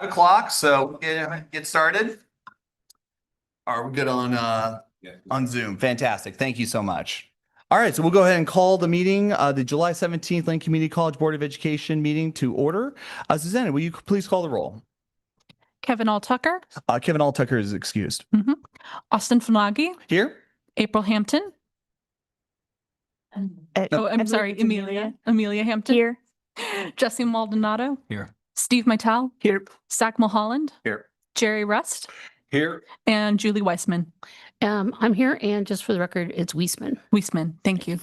o'clock, so get started. Are we good on Zoom? Fantastic. Thank you so much. All right, so we'll go ahead and call the meeting, the July 17th Lane Community College Board of Education meeting to order. Susanna, will you please call the roll? Kevin Alltucker. Kevin Alltucker is excused. Austin Funagi. Here. April Hampton. I'm sorry, Amelia Hampton. Here. Jesse Maldonado. Here. Steve Mytel. Here. Zach Mulholland. Here. Jerry Rust. Here. And Julie Weissman. I'm here, and just for the record, it's Weissman. Weissman, thank you.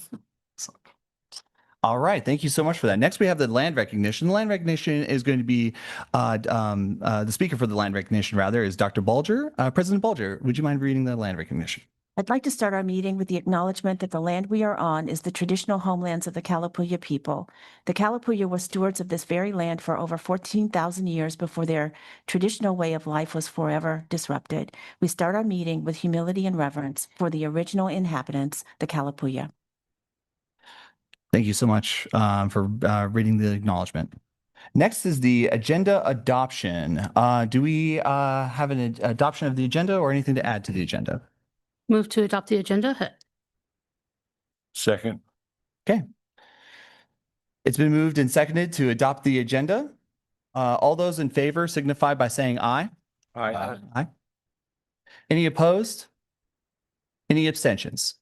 All right, thank you so much for that. Next, we have the land recognition. The land recognition is going to be the speaker for the land recognition, rather, is Dr. Bulger. President Bulger, would you mind reading the land recognition? I'd like to start our meeting with the acknowledgement that the land we are on is the traditional homelands of the Kalapuya people. The Kalapuya were stewards of this very land for over 14,000 years before their traditional way of life was forever disrupted. We start our meeting with humility and reverence for the original inhabitants, the Kalapuya. Thank you so much for reading the acknowledgement. Next is the agenda adoption. Do we have an adoption of the agenda or anything to add to the agenda? Move to adopt the agenda. Second. Okay. It's been moved and seconded to adopt the agenda. All those in favor signify by saying aye. Aye. Aye. Any opposed? Any abstentions?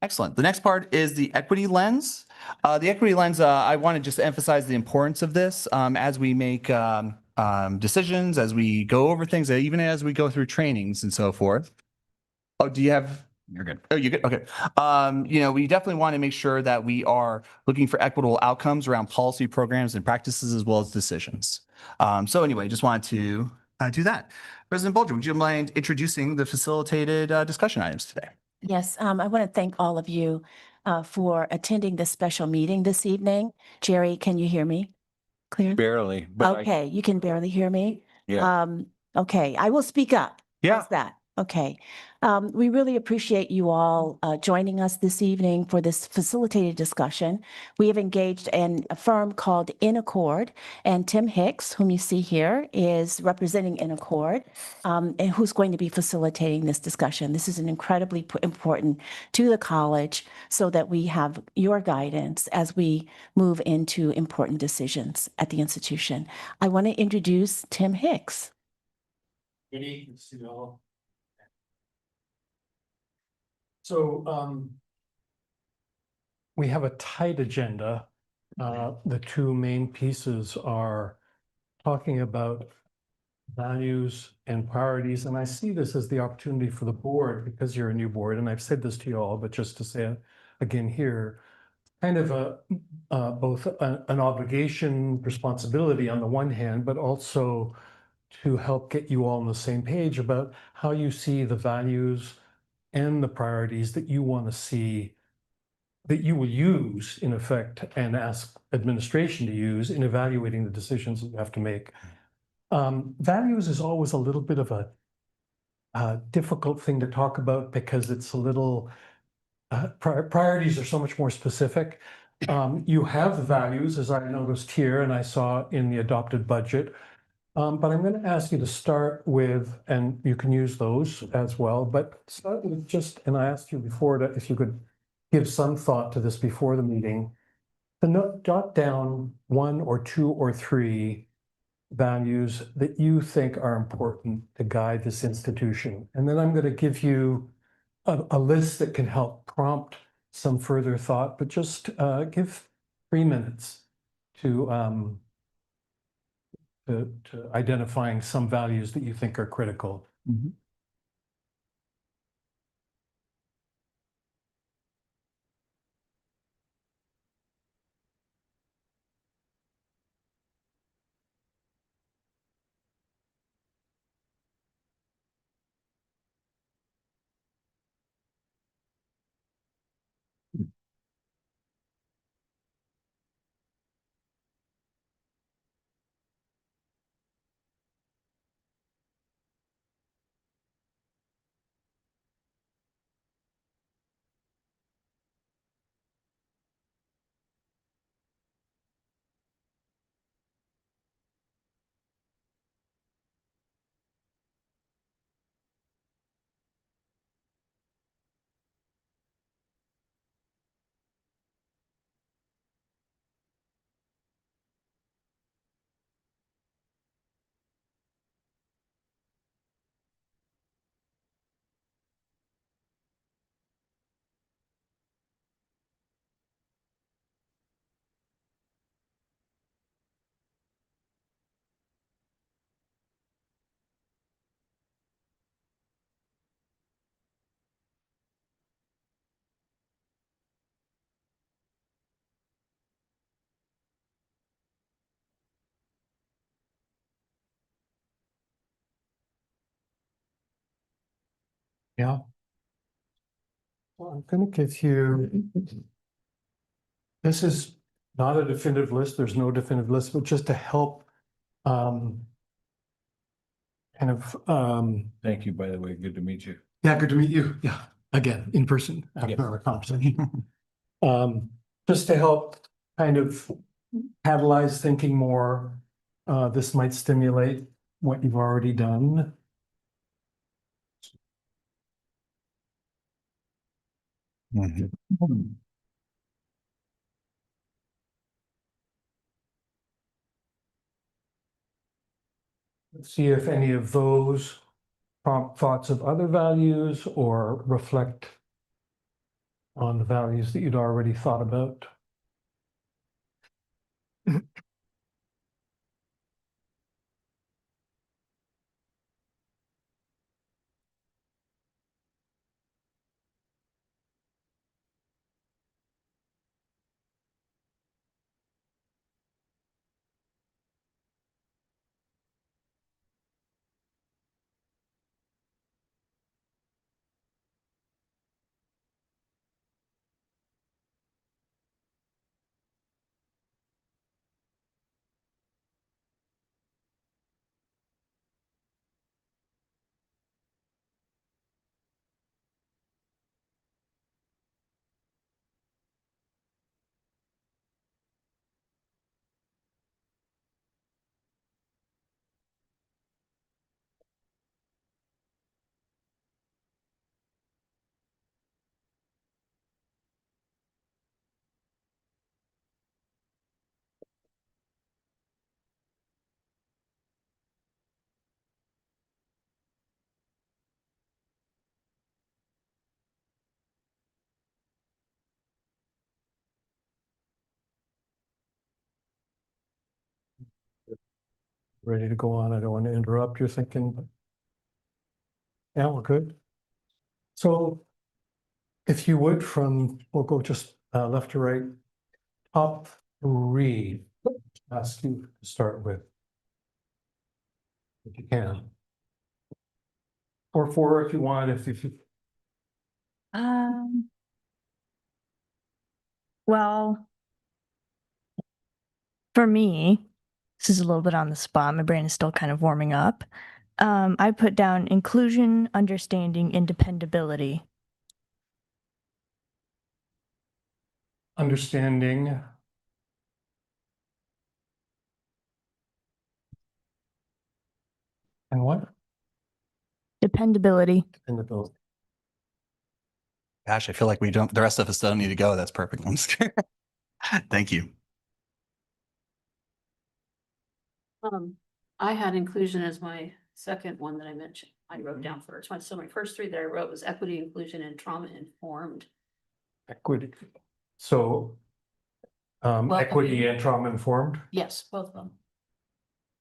Excellent. The next part is the equity lens. The equity lens, I want to just emphasize the importance of this as we make decisions, as we go over things, even as we go through trainings and so forth. Oh, do you have? You're good. Oh, you're good. Okay. We definitely want to make sure that we are looking for equitable outcomes around policy programs and practices as well as decisions. So anyway, just wanted to do that. President Bulger, would you mind introducing the facilitated discussion items today? Yes, I want to thank all of you for attending this special meeting this evening. Jerry, can you hear me clearly? Barely. But Okay, you can barely hear me? Yeah. Okay, I will speak up. Yeah. How's that? Okay. We really appreciate you all joining us this evening for this facilitated discussion. We have engaged in a firm called In Accord, and Tim Hicks, whom you see here, is representing In Accord, and who's going to be facilitating this discussion. This is an incredibly important to the college so that we have your guidance as we move into important decisions at the institution. I want to introduce Tim Hicks. Good evening, all. So we have a tight agenda. The two main pieces are talking about values and priorities. And I see this as the opportunity for the board, because you're a new board, and I've said this to you all, but just to say it again here, kind of both an obligation, responsibility on the one hand, but also to help get you all on the same page about how you see the values and the priorities that you want to see, that you will use in effect and ask administration to use in evaluating the decisions that you have to make. Values is always a little bit of a difficult thing to talk about because it's a little, priorities are so much more specific. You have the values, as I noticed here and I saw in the adopted budget. But I'm going to ask you to start with, and you can use those as well, but start with just, and I asked you before if you could give some thought to this before the meeting, to jot down one or two or three values that you think are important to guide this institution. And then I'm going to give you a list that can help prompt some further thought, but just give 3 minutes to identifying some values that you think are critical. Mm-hmm. Yeah. Well, I'm gonna give you. This is not a definitive list. There's no definitive list, but just to help. Kind of, Thank you, by the way. Good to meet you. yeah, good to meet you. Yeah, again, in person after Yeah. our conversation. Just to help kind of catalyze thinking more, this might stimulate what you've already done. Let's see if any of those prompt thoughts of other values or reflect on the values that you'd already thought about. Ready to go on. I don't want to interrupt your thinking, but yeah, we're good. So if you would, we'll go just left to right. Top three, ask you to start with. If you can. Or four if you want, if you. Well, for me, this is a little bit on the spot. My brain is still kind of warming up. I put down inclusion, understanding, and dependability. Understanding. And what? Dependability. Dependability. Gosh, I feel like the rest of us don't need to go. That's perfect. I'm just kidding. Thank you. I had inclusion as my second one that I mentioned. I wrote down first. So my first three that I wrote was equity, inclusion, and trauma informed. Equity. So Well, equity and trauma informed. Yes, both of them.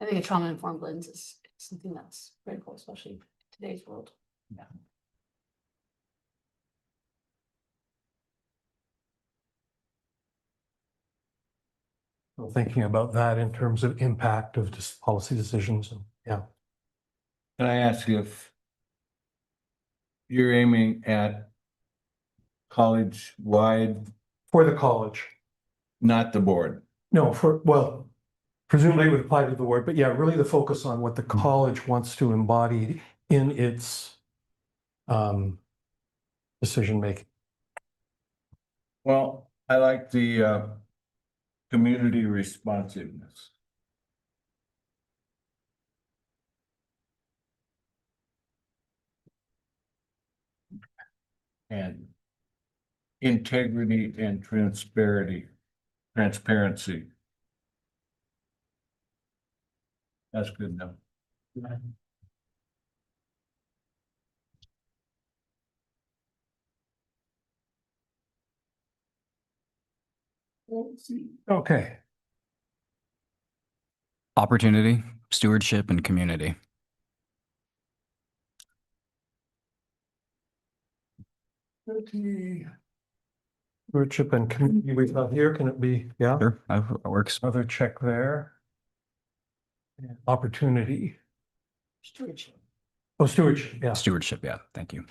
I think a trauma informed lens is something that's critical, especially in today's world. So thinking about that in terms of impact of just policy decisions and yeah. Can I ask you if you're aiming at college-wide, For the college. not the board? No, well, presumably it would apply to the board, but yeah, really the focus on what the college wants to embody in its decision making. Well, I like the community responsiveness. And integrity and transparency. That's good enough. Okay, Opportunity, stewardship, and community. stewardship and community we have here, can it be, yeah, Sure, that works. another check there. And opportunity. Stewardship. Oh, stewardship, yeah. Stewardship, yeah, thank you.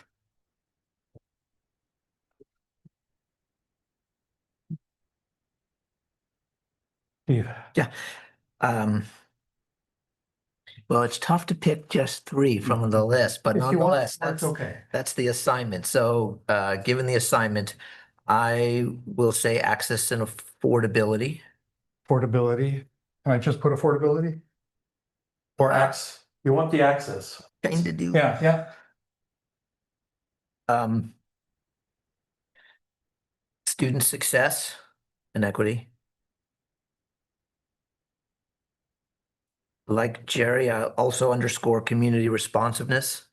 Steve? Um, well, it's tough to pick just three from the list, but If you want, nonetheless, that's okay. that's the assignment. So, given the assignment, I will say access and affordability. Affordability. Can I just put affordability? Or you want the access? Kind to do. Yeah, yeah. Student success and equity. Like Jerry, I also underscore community responsiveness.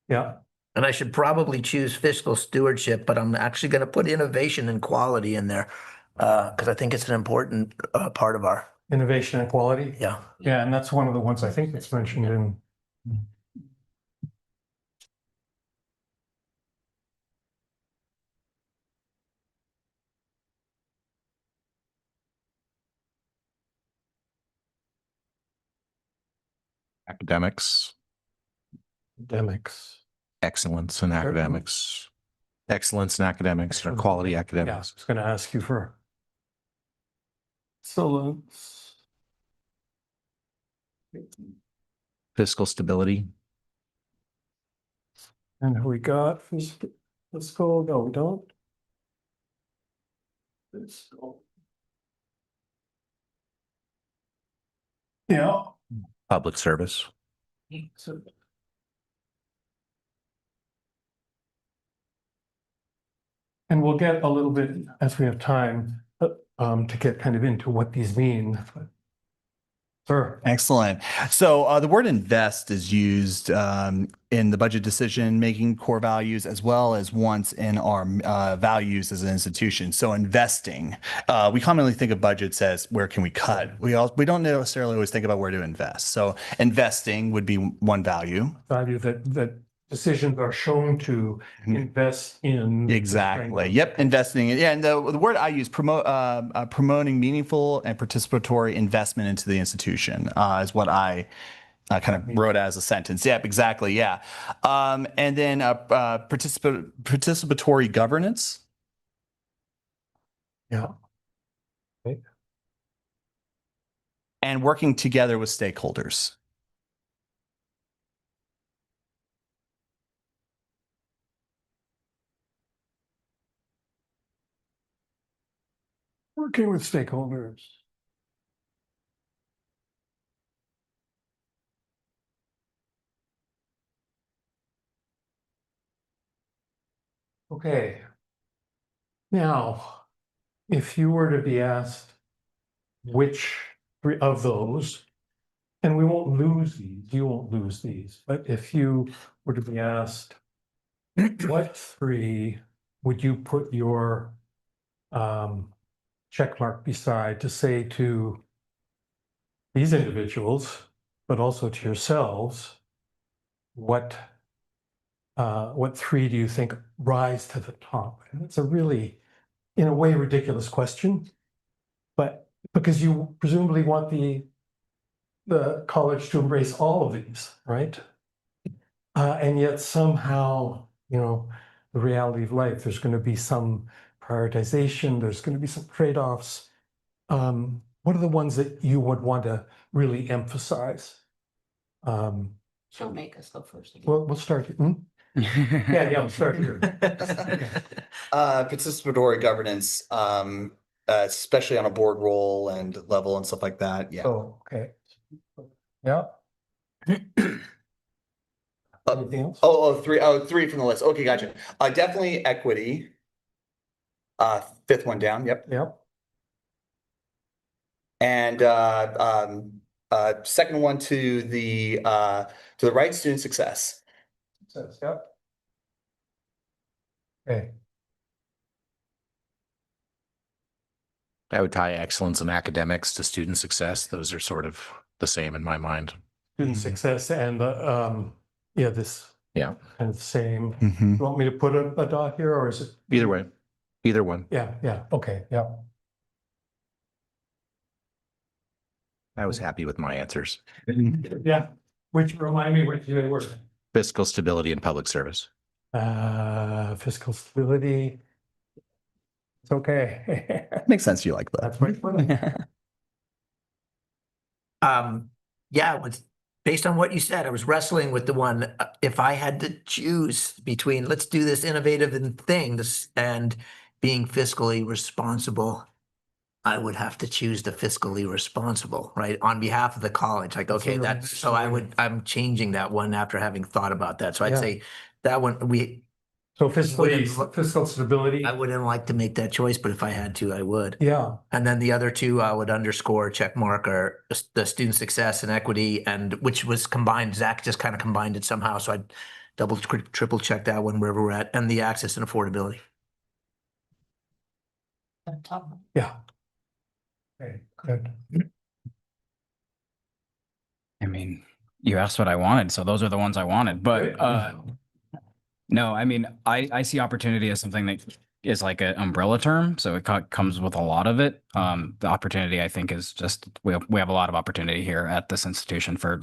Yeah. And I should probably choose fiscal stewardship, but I'm actually going to put innovation and quality in there because I think it's an important part of our, Innovation and quality. yeah. Yeah, and that's one of the ones I think that's mentioned in. Academics, Academics. excellence in academics, excellence in academics, or Excellence. quality Yeah, I academics. was going to ask you for. Excellence. Fiscal stability, And have we got fiscal? No, we don't. Fiscal. Yeah. public service. So. And we'll get a little bit, as we have time, to get kind of into what these mean. Sure. Excellent. So the word invest is used in the budget decision-making core values as well as once in our values as an institution. So investing, we commonly think of budgets as where can we cut? We don't necessarily always think about where to invest. So investing would be one value. Value that decisions are shown to invest in. Exactly. Yep. Investing. Yeah. And the word I use, promoting meaningful and participatory investment into the institution is what I kind of wrote as a sentence. Yep. Exactly. Yeah. And then participatory governance. Yeah. And working together with stakeholders. Working with stakeholders. Okay. Now, if you were to be asked which three of those, and we won't lose these, you won't lose these, but if you were to be asked, what three would you put your check mark beside to say to these individuals, but also to yourselves, what three do you think rise to the top? And it's a really, in a way, ridiculous question, but because you presumably want the college to embrace all of these, right? And yet somehow, the reality of life, there's going to be some prioritization, there's going to be some trade-offs. What are the ones that you would want to really emphasize? She'll make us go first again. We'll start here. Yeah, we'll start here. Participatory governance, especially on a board role and level and stuff like that. Yeah. Oh, okay. Yeah. Anything else? Three from the list. Okay, gotcha. Definitely equity. Fifth one down. Yep. Yep. And second one to the right, student success. Yep. Okay. I would tie excellence in academics to student success. Those are sort of the same in my mind. Student success and this Yeah. kind of same. Mm-hmm. You want me to put a dot here or is it? Either way, either one. Yeah, okay, yeah. I was happy with my answers. Yeah, which remind me which they were. Fiscal stability and public service. Fiscal stability. It's okay. Makes sense. You like That's my point. that. Yeah, based on what you said, I was wrestling with the one, if I had to choose between, let's do this innovative and being fiscally responsible, I would have to choose the fiscally responsible, right? On behalf of the college, like, okay, that's, so I'm changing that one after having thought about that. So I'd Yeah. say that one, So fiscal stability. I wouldn't like to make that choice, but if I had to, I would. Yeah, And then the other two I would underscore, check mark, are the student success and equity, and which was combined. Zach just kind of combined it somehow. So I double, triple check that one wherever we're at, and the access and affordability. yeah. Okay, good. I mean, you asked what I wanted, so those are the ones I wanted. But no, I mean, I see opportunity as something that is like an umbrella term, so it comes with a lot of it. The opportunity, I think, is just we have a lot of opportunity here at this institution for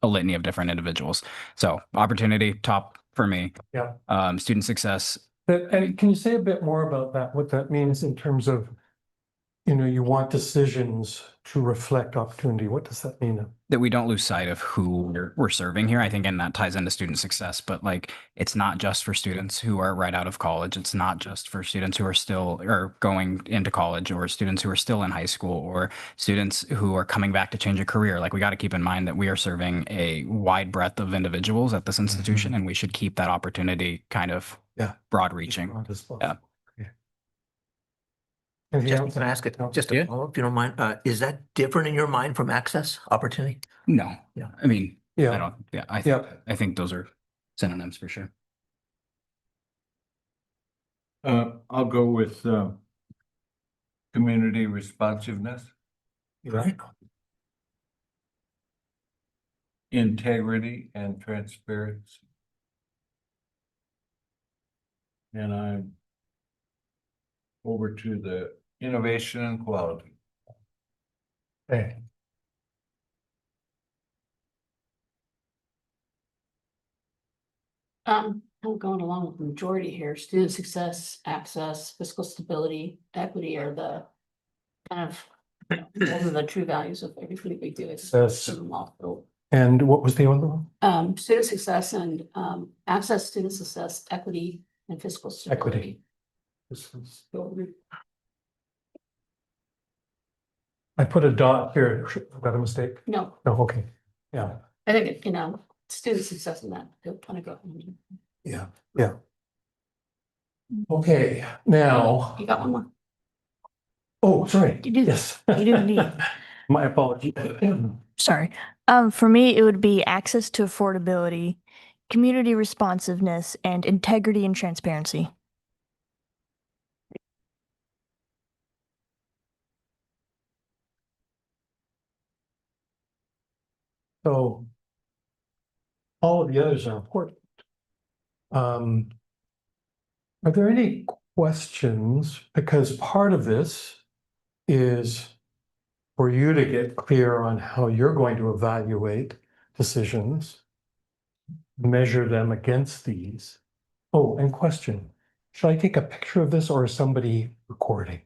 a litany of different individuals. So opportunity, top for me. Yeah. Student success. And can you say a bit more about that, what that means in terms of, you want decisions to reflect opportunity? What does that mean? That we don't lose sight of who we're serving here. I think, and that ties into student success, but like, it's not just for students who are right out of college. It's not just for students who are still or going into college, or students who are still in high school, or students who are coming back to change a career. Like, we got to keep in mind that we are serving a wide breadth of individuals at this institution, and we should keep that opportunity kind of broad reaching. Yeah. Just, can I ask it, just a follow-up, if you don't mind, is that different in your mind from access opportunity? No. Yeah. I mean, Yeah. I don't, yeah, I think those are synonyms for sure. I'll go with community responsiveness, Right. integrity and transparency. And I'm over to the innovation and quality. Okay. I'm going along with the majority here. Student success, access, fiscal stability, equity are the kind of, those are the true values of everything we do. It's Yes. model. And what was the other one? Student success and access, student success, equity, and fiscal stability. I put a dot here. I've got a mistake. No, No, okay. Yeah, I think, student success in that, they'll kind of go. yeah. Okay, now, You got one more? oh, sorry. You do. Yes. You do indeed. My apology. Sorry. For me, it would be access to affordability, community responsiveness, and integrity and transparency. So all of the others are important. Are there any questions? Because part of this is for you to get clear on how you're going to evaluate decisions, measure them against these. Oh, and question, should I take a picture of this or is somebody recording?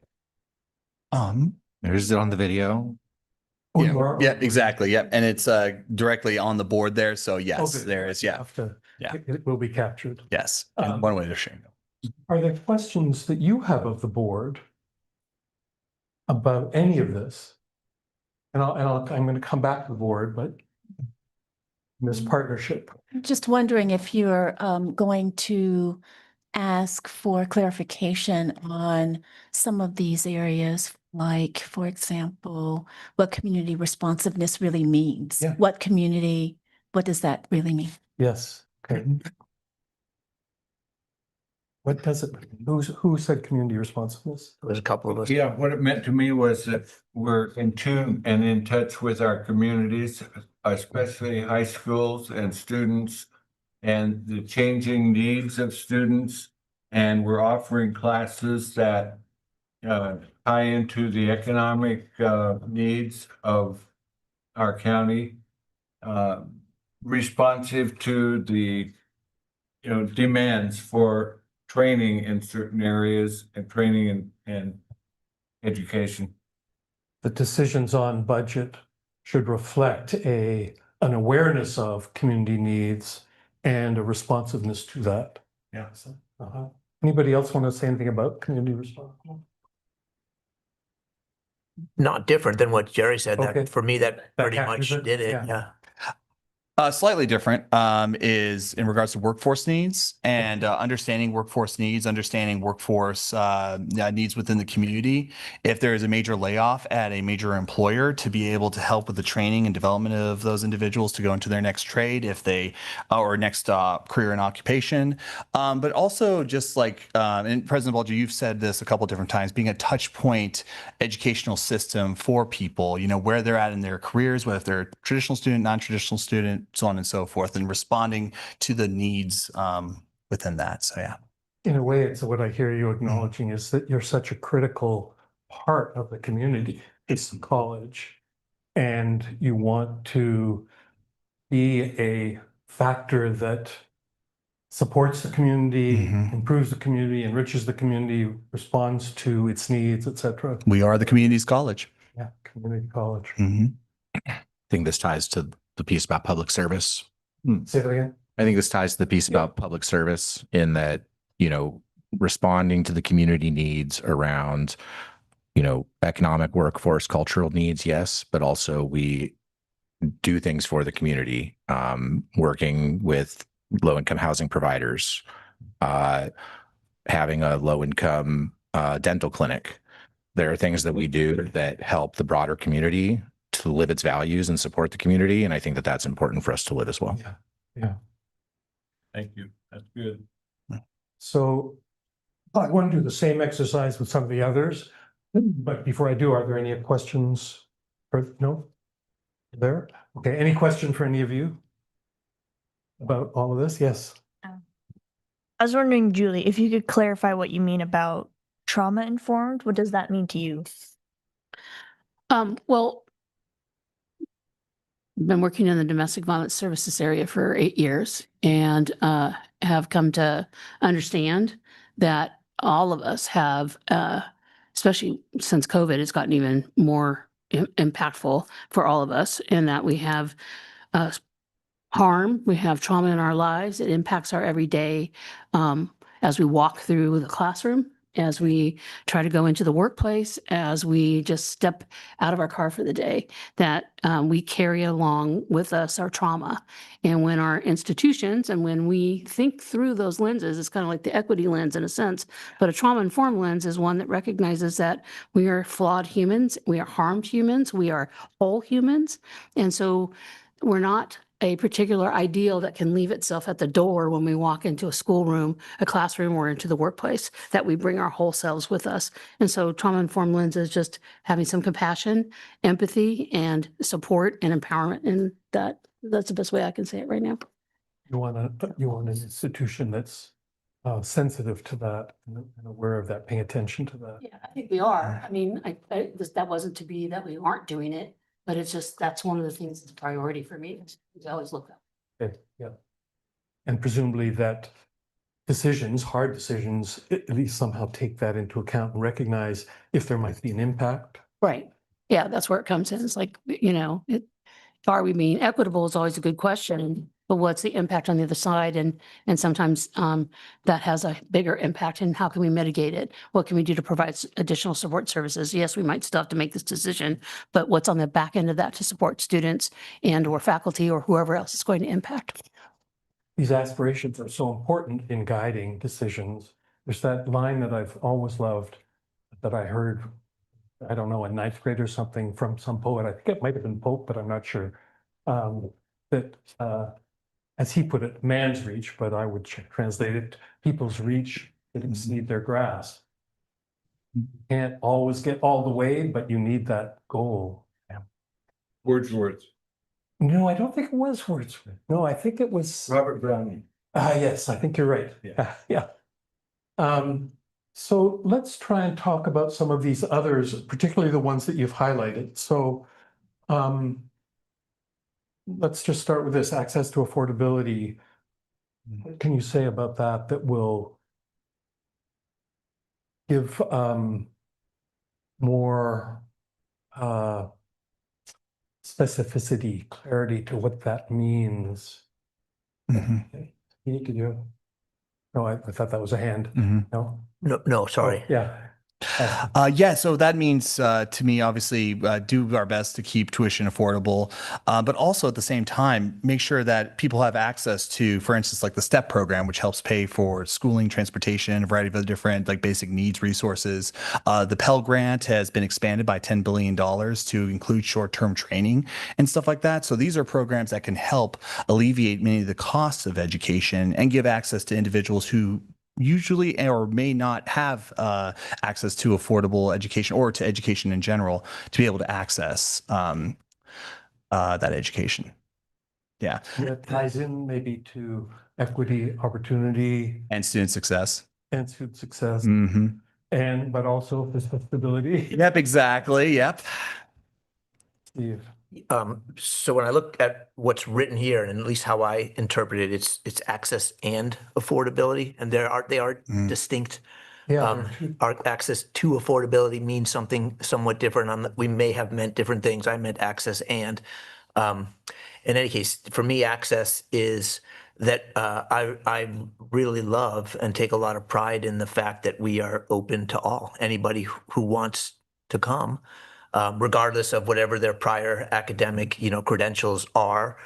There's it on the video. Oh, Yeah, you are? yeah, exactly. Yep. And it's directly on the board there. So Oh, yes, good. there is. Yeah. Have to- Yeah. It will be captured. Yes. And one way to share. Are there questions that you have of the board about any of this? And I'm going to come back to the board, but this partnership. Just wondering if you're going to ask for clarification on some of these areas, like, for example, what community responsiveness really means. Yeah. What does that really mean? Yes, okay. What does it, who said community responsiveness? There's a couple of us. Yeah, what it meant to me was that we're in tune and in touch with our communities, especially high schools and students, and the changing needs of students. And we're offering classes that tie into the economic needs of our county, responsive to the demands for training in certain areas and training and education. The decisions on budget should reflect an awareness of community needs and a responsiveness to that. Yeah. Uh-huh. Anybody else want to say anything about community response? Not different than what Jerry said. Okay. That for me, that pretty captures much it? did it. Yeah. Yeah. Slightly different is in regards to workforce needs and understanding workforce needs, understanding workforce needs within the community. If there is a major layoff at a major employer, to be able to help with the training and development of those individuals to go into their next trade, if they or next career and occupation, but also just like and President Bulger, you've said this a couple different times, being a touch point educational system for people, where they're at in their careers, whether they're a traditional student, non-traditional student, so on and so forth, and responding to the needs within that. So, yeah. In a way, it's what I hear you acknowledging is that you're such a critical part of the community. It's the college, and you want to be a factor that supports the community, improves the community, enriches the community, responds to its needs, etc. We are the community's college. Yeah, community college. I think this ties to the piece about public service. Say that again. I think this ties to the piece about public service in that, responding to the community needs around, economic, workforce, cultural needs, yes, but also we do things for the community, working with low-income housing providers, having a low-income dental clinic. There are things that we do that help the broader community to live its values and support the community. And I think that that's important for us to live as well. Yeah. Yeah. Thank you. That's good. So I want to do the same exercise with some of the others. But before I do, are there any questions? No? There? Okay. Any question for any of you about all of this? Yes. I was wondering, Julie, if you could clarify what you mean about trauma informed. What does that mean to you? Well, I've been working in the domestic violence services area for 8 years and have come to understand that all of us have, especially since COVID, it's gotten even more impactful for all of us in that we have harm, we have trauma in our lives. It impacts our everyday as we walk through the classroom, as we try to go into the workplace, as we just step out of our car for the day, that we carry along with us our trauma. And when our institutions and when we think through those lenses, it's kind of like the equity lens in a sense, but a trauma-informed lens is one that recognizes that we are flawed humans, we are harmed humans, we are whole humans. And so we're not a particular ideal that can leave itself at the door when we walk into a schoolroom, a classroom, or into the workplace, that we bring our whole selves with us. And so trauma-informed lens is just having some compassion, empathy, and support and empowerment. And that's the best way I can say it right now. You want an institution that's sensitive to that and aware of that, paying attention to that. Yeah, I think we are. I mean, that wasn't to be that we aren't doing it, but it's just, that's one of the things that's a priority for me. I always look up. Okay, yeah. And presumably that decisions, hard decisions, at least somehow take that into account and recognize if there might be an impact. Right. Yeah, that's where it comes in. It's like, are we being equitable is always a good question, but what's the impact on the other side? And sometimes that has a bigger impact, and how can we mitigate it? What can we do to provide additional support services? Yes, we might still have to make this decision, but what's on the back end of that to support students and or faculty or whoever else is going to impact? These aspirations are so important in guiding decisions. There's that line that I've always loved that I heard, I don't know, in 9th grade or something, from some poet. I think it might have been Pope, but I'm not sure. That as he put it, man's reach, but I would translate it, people's reach that exceed their grasp. You can't always get all the way, but you need that goal. Wordsworth. No, I don't think it was Wordsworth. No, I think it was Robert Browning. yes, I think you're right. Yeah. So let's try and talk about some of these others, particularly the ones that you've highlighted. So let's just start with this access to affordability. what can you say about that will give more specificity, clarity to what that means? Mhm. You need to do. No, I thought that was a hand. Mhm. No? No, sorry. Oh, yeah. Yeah, so that means to me, obviously, do our best to keep tuition affordable, but also at the same time, make sure that people have access to, for instance, like the STEP program, which helps pay for schooling, transportation, a variety of other different like basic needs resources. The Pell Grant has been expanded by $10 billion to include short-term training and stuff like that. So these are programs that can help alleviate many of the costs of education and give access to individuals who usually or may not have access to affordable education or to education in general to be able to access that education. Yeah. That ties in maybe to equity, opportunity, And student success. and student success, Mm-hmm. and but also fiscal stability. Yep, exactly. Yep. Steve. So when I look at what's written here, and at least how I interpret it, it's access and affordability, and they are distinct. Yeah. Our access to affordability means something somewhat different. We may have meant different things. I meant access and. In any case, for me, access is that I really love and take a lot of pride in the fact that we are open to all. Anybody who wants to come, regardless of whatever their prior academic, credentials are,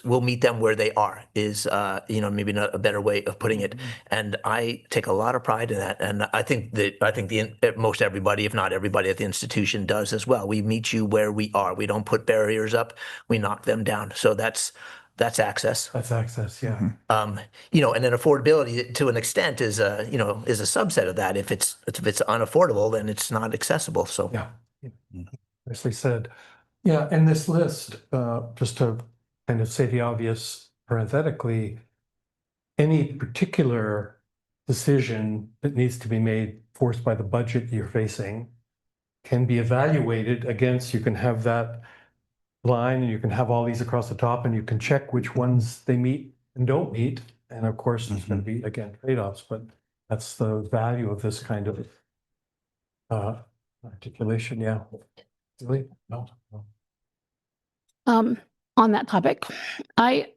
we'll meet them where they are, maybe not a better way of putting it. And I take a lot of pride in that. And I think most everybody, if not everybody at the institution does as well. We meet you where we are. We don't put barriers up. We knock them down. So that's access. That's access, yeah. And then affordability to an extent is a subset of that. If it's unaffordable, then it's not accessible. So Yeah. Nicely said. Yeah, and this list, just to kind of say the obvious parenthetically, any particular decision that needs to be made forced by the budget you're facing can be evaluated against, you can have that line and you can have all these across the top and you can check which ones they meet and don't meet. And of course, there's going to be, again, trade-offs, but that's the value of this kind of articulation. Yeah. Really? No. On that topic, I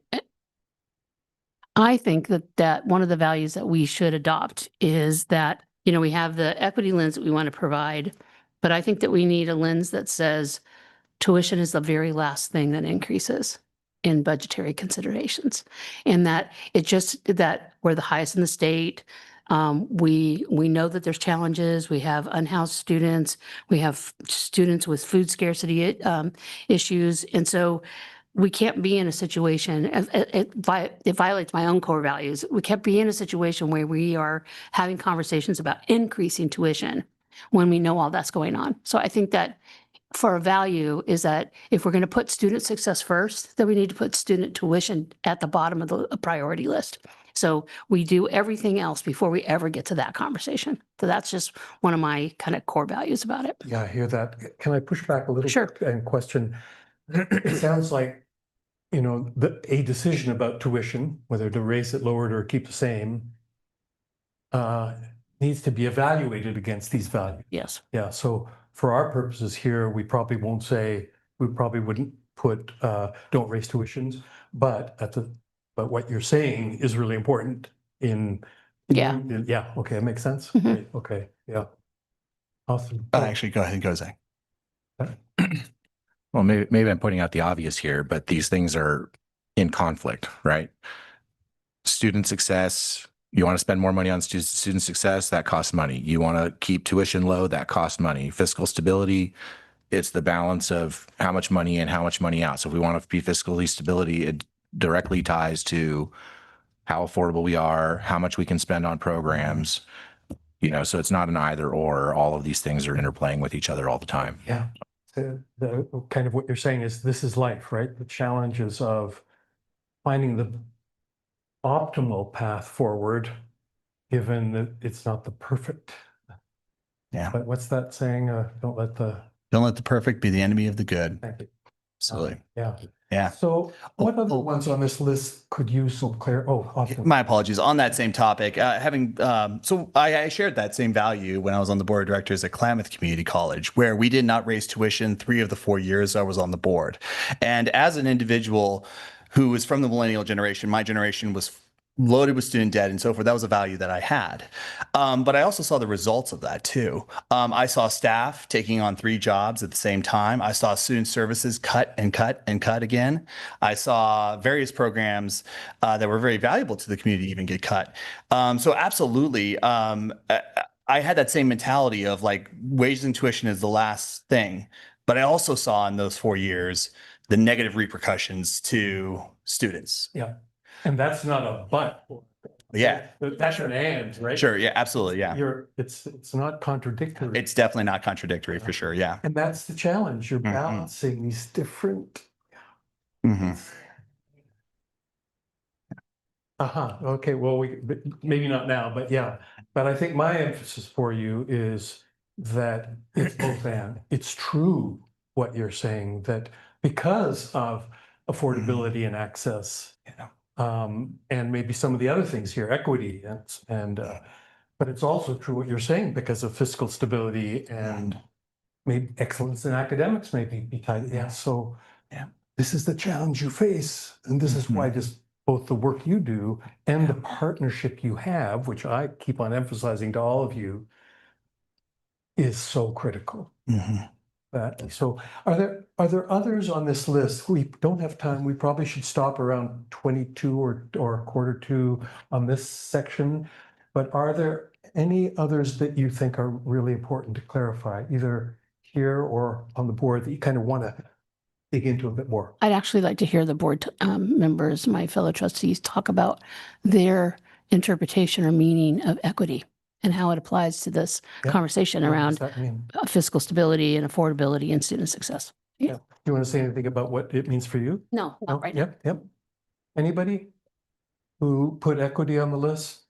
think that one of the values that we should adopt is that, we have the equity lens that we want to provide, but I think that we need a lens that says tuition is the very last thing that increases in budgetary considerations. And that that we're the highest in the state. We know that there's challenges. We have unhoused students. We have students with food scarcity issues. And so we can't be in a situation, it violates my own core values. We can't be in a situation where we are having conversations about increasing tuition when we know all that's going on. So I think that for a value is that if we're going to put student success first, then we need to put student tuition at the bottom of the priority list. So we do everything else before we ever get to that conversation. So that's just one of my kind of core values about it. Yeah, I hear that. Can I push back a little Sure. bit and question? It sounds like, a decision about tuition, whether to raise it, lower it, or keep the same, needs to be evaluated against these values. Yes. Yeah, so for our purposes here, we probably wouldn't put, don't raise tuitions, but what you're saying is really important Yeah. Yeah, okay, it makes sense. Mhm. Great, okay, yeah. Awesome. Actually, go ahead and go, Zach. Well, maybe I'm pointing out the obvious here, but these things are in conflict, right? Student success, you want to spend more money on student success, that costs money. You want to keep tuition low, that costs money. Fiscal stability, it's the balance of how much money in, how much money out. So if we want to be fiscally stability, it directly ties to how affordable we are, how much we can spend on programs, so it's not an either or. All of these things are interplaying with each other all the time. Yeah. The kind of what you're saying is this is life, right? The challenges of finding the optimal path forward, given that it's not the perfect. Yeah. But what's that saying? Don't let the perfect be the enemy of the good. Thank you. Absolutely. Yeah. Yeah. So what other oh. ones on this list could use some clear? Oh, awesome. My apologies. On that same topic, so I shared that same value when I was on the board of directors at Klamath Community College, where we did not raise tuition 3 of the 4 years I was on the board. And as an individual who was from the millennial generation, my generation was loaded with student debt and so forth. That was a value that I had. But I also saw the results of that too. I saw staff taking on 3 jobs at the same time. I saw student services cut and cut and cut again. I saw various programs that were very valuable to the community even get cut. So absolutely, I had that same mentality of like wages and tuition is the last thing. But I also saw in those 4 years the negative repercussions to students. Yeah. And that's not a but. Yeah. That's an and, right? Sure. Yeah, absolutely. Yeah. It's not contradictory. It's definitely not contradictory for sure. Yeah. And that's the challenge. You're Mhm. balancing these different. Mhm. Okay. Well, but maybe not now, but yeah. But I think my emphasis for you is that it's both and. It's true what you're saying, that because of affordability and access, and maybe some of the other things here, equity and but it's also true what you're saying because of fiscal stability and maybe excellence in academics maybe be tied. Yeah. So Yeah. this is the challenge you face. And this is why just both the work you do and the partnership you have, which I keep on emphasizing to all of you, is so critical. Mhm. So are there others on this list? We don't have time. We probably should stop around 22 or quarter to on this section. But are there any others that you think are really important to clarify, either here or on the board, that you kind of want to dig into a bit more? I'd actually like to hear the board members, my fellow trustees, talk about their interpretation or meaning of equity and how it applies to this Yeah. conversation What does around that mean? fiscal stability and affordability and student success. Yeah. Do you want to say anything about what it means for you? No, No? not right now. Yep. Anybody who put equity on the list?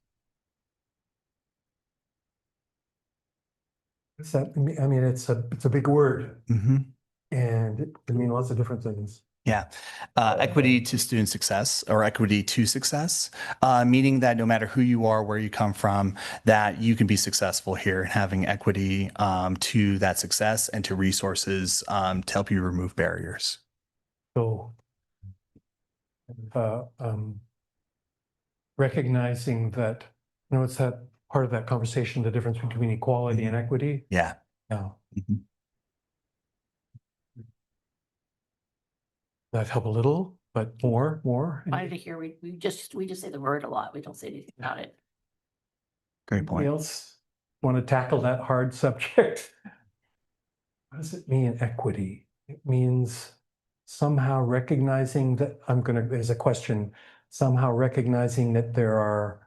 What's that? I mean, it's a big word Mhm. and it can mean lots of different things. Yeah. Equity to student success or equity to success, meaning that no matter who you are, where you come from, that you can be successful here, having equity to that success and to resources to help you remove barriers. So recognizing that, it's that part of that conversation, the difference between equality and equity. Yeah. Yeah. Mhm. That help a little, but more. Wanted to hear, we just say the word a lot. We don't say anything about it. Great Anybody point. else want to tackle that hard subject? What does it mean, equity? It means somehow recognizing that there's a question, somehow recognizing that there are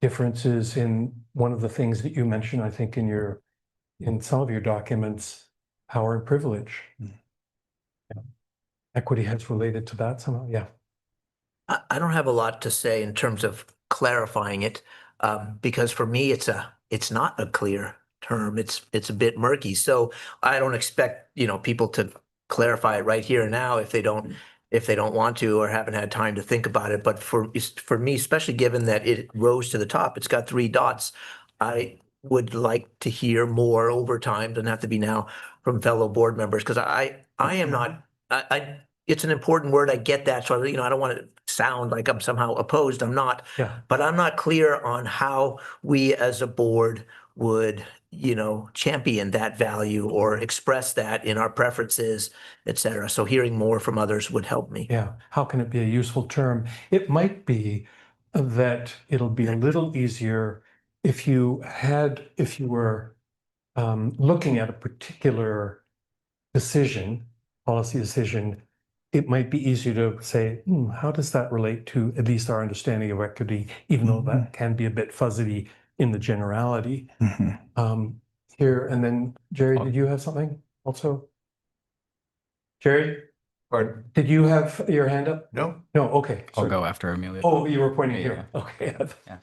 differences in one of the things that you mentioned, I think in some of your documents, power and privilege. Mm. Yeah. Equity has related to that somehow. Yeah. I don't have a lot to say in terms of clarifying it, because for me, it's not a clear term. It's a bit murky. So I don't expect, people to clarify it right here and now if they don't want to or haven't had time to think about it. But for me, especially given that it rose to the top, it's got 3 dots. I would like to hear more over time, doesn't have to be now, from fellow board members, because I am not, it's an important word. I get that. So, I don't want to sound like I'm somehow opposed. I'm not. Yeah. But I'm not clear on how we as a board would, champion that value or express that in our preferences, et cetera. So hearing more from others would help me. Yeah. How can it be a useful term? It might be that it'll be a little easier if you were looking at a particular policy decision. It might be easier to say, how does that relate to at least our understanding of equity, even though that can be a bit fuzzy in the generality. Here, and then Jerry, did you have something also? Jerry, Pardon? did you have your hand up? No? No, okay. I'll sorry. go after Amelia. Oh, you were pointing Yeah, here. Okay. Yeah.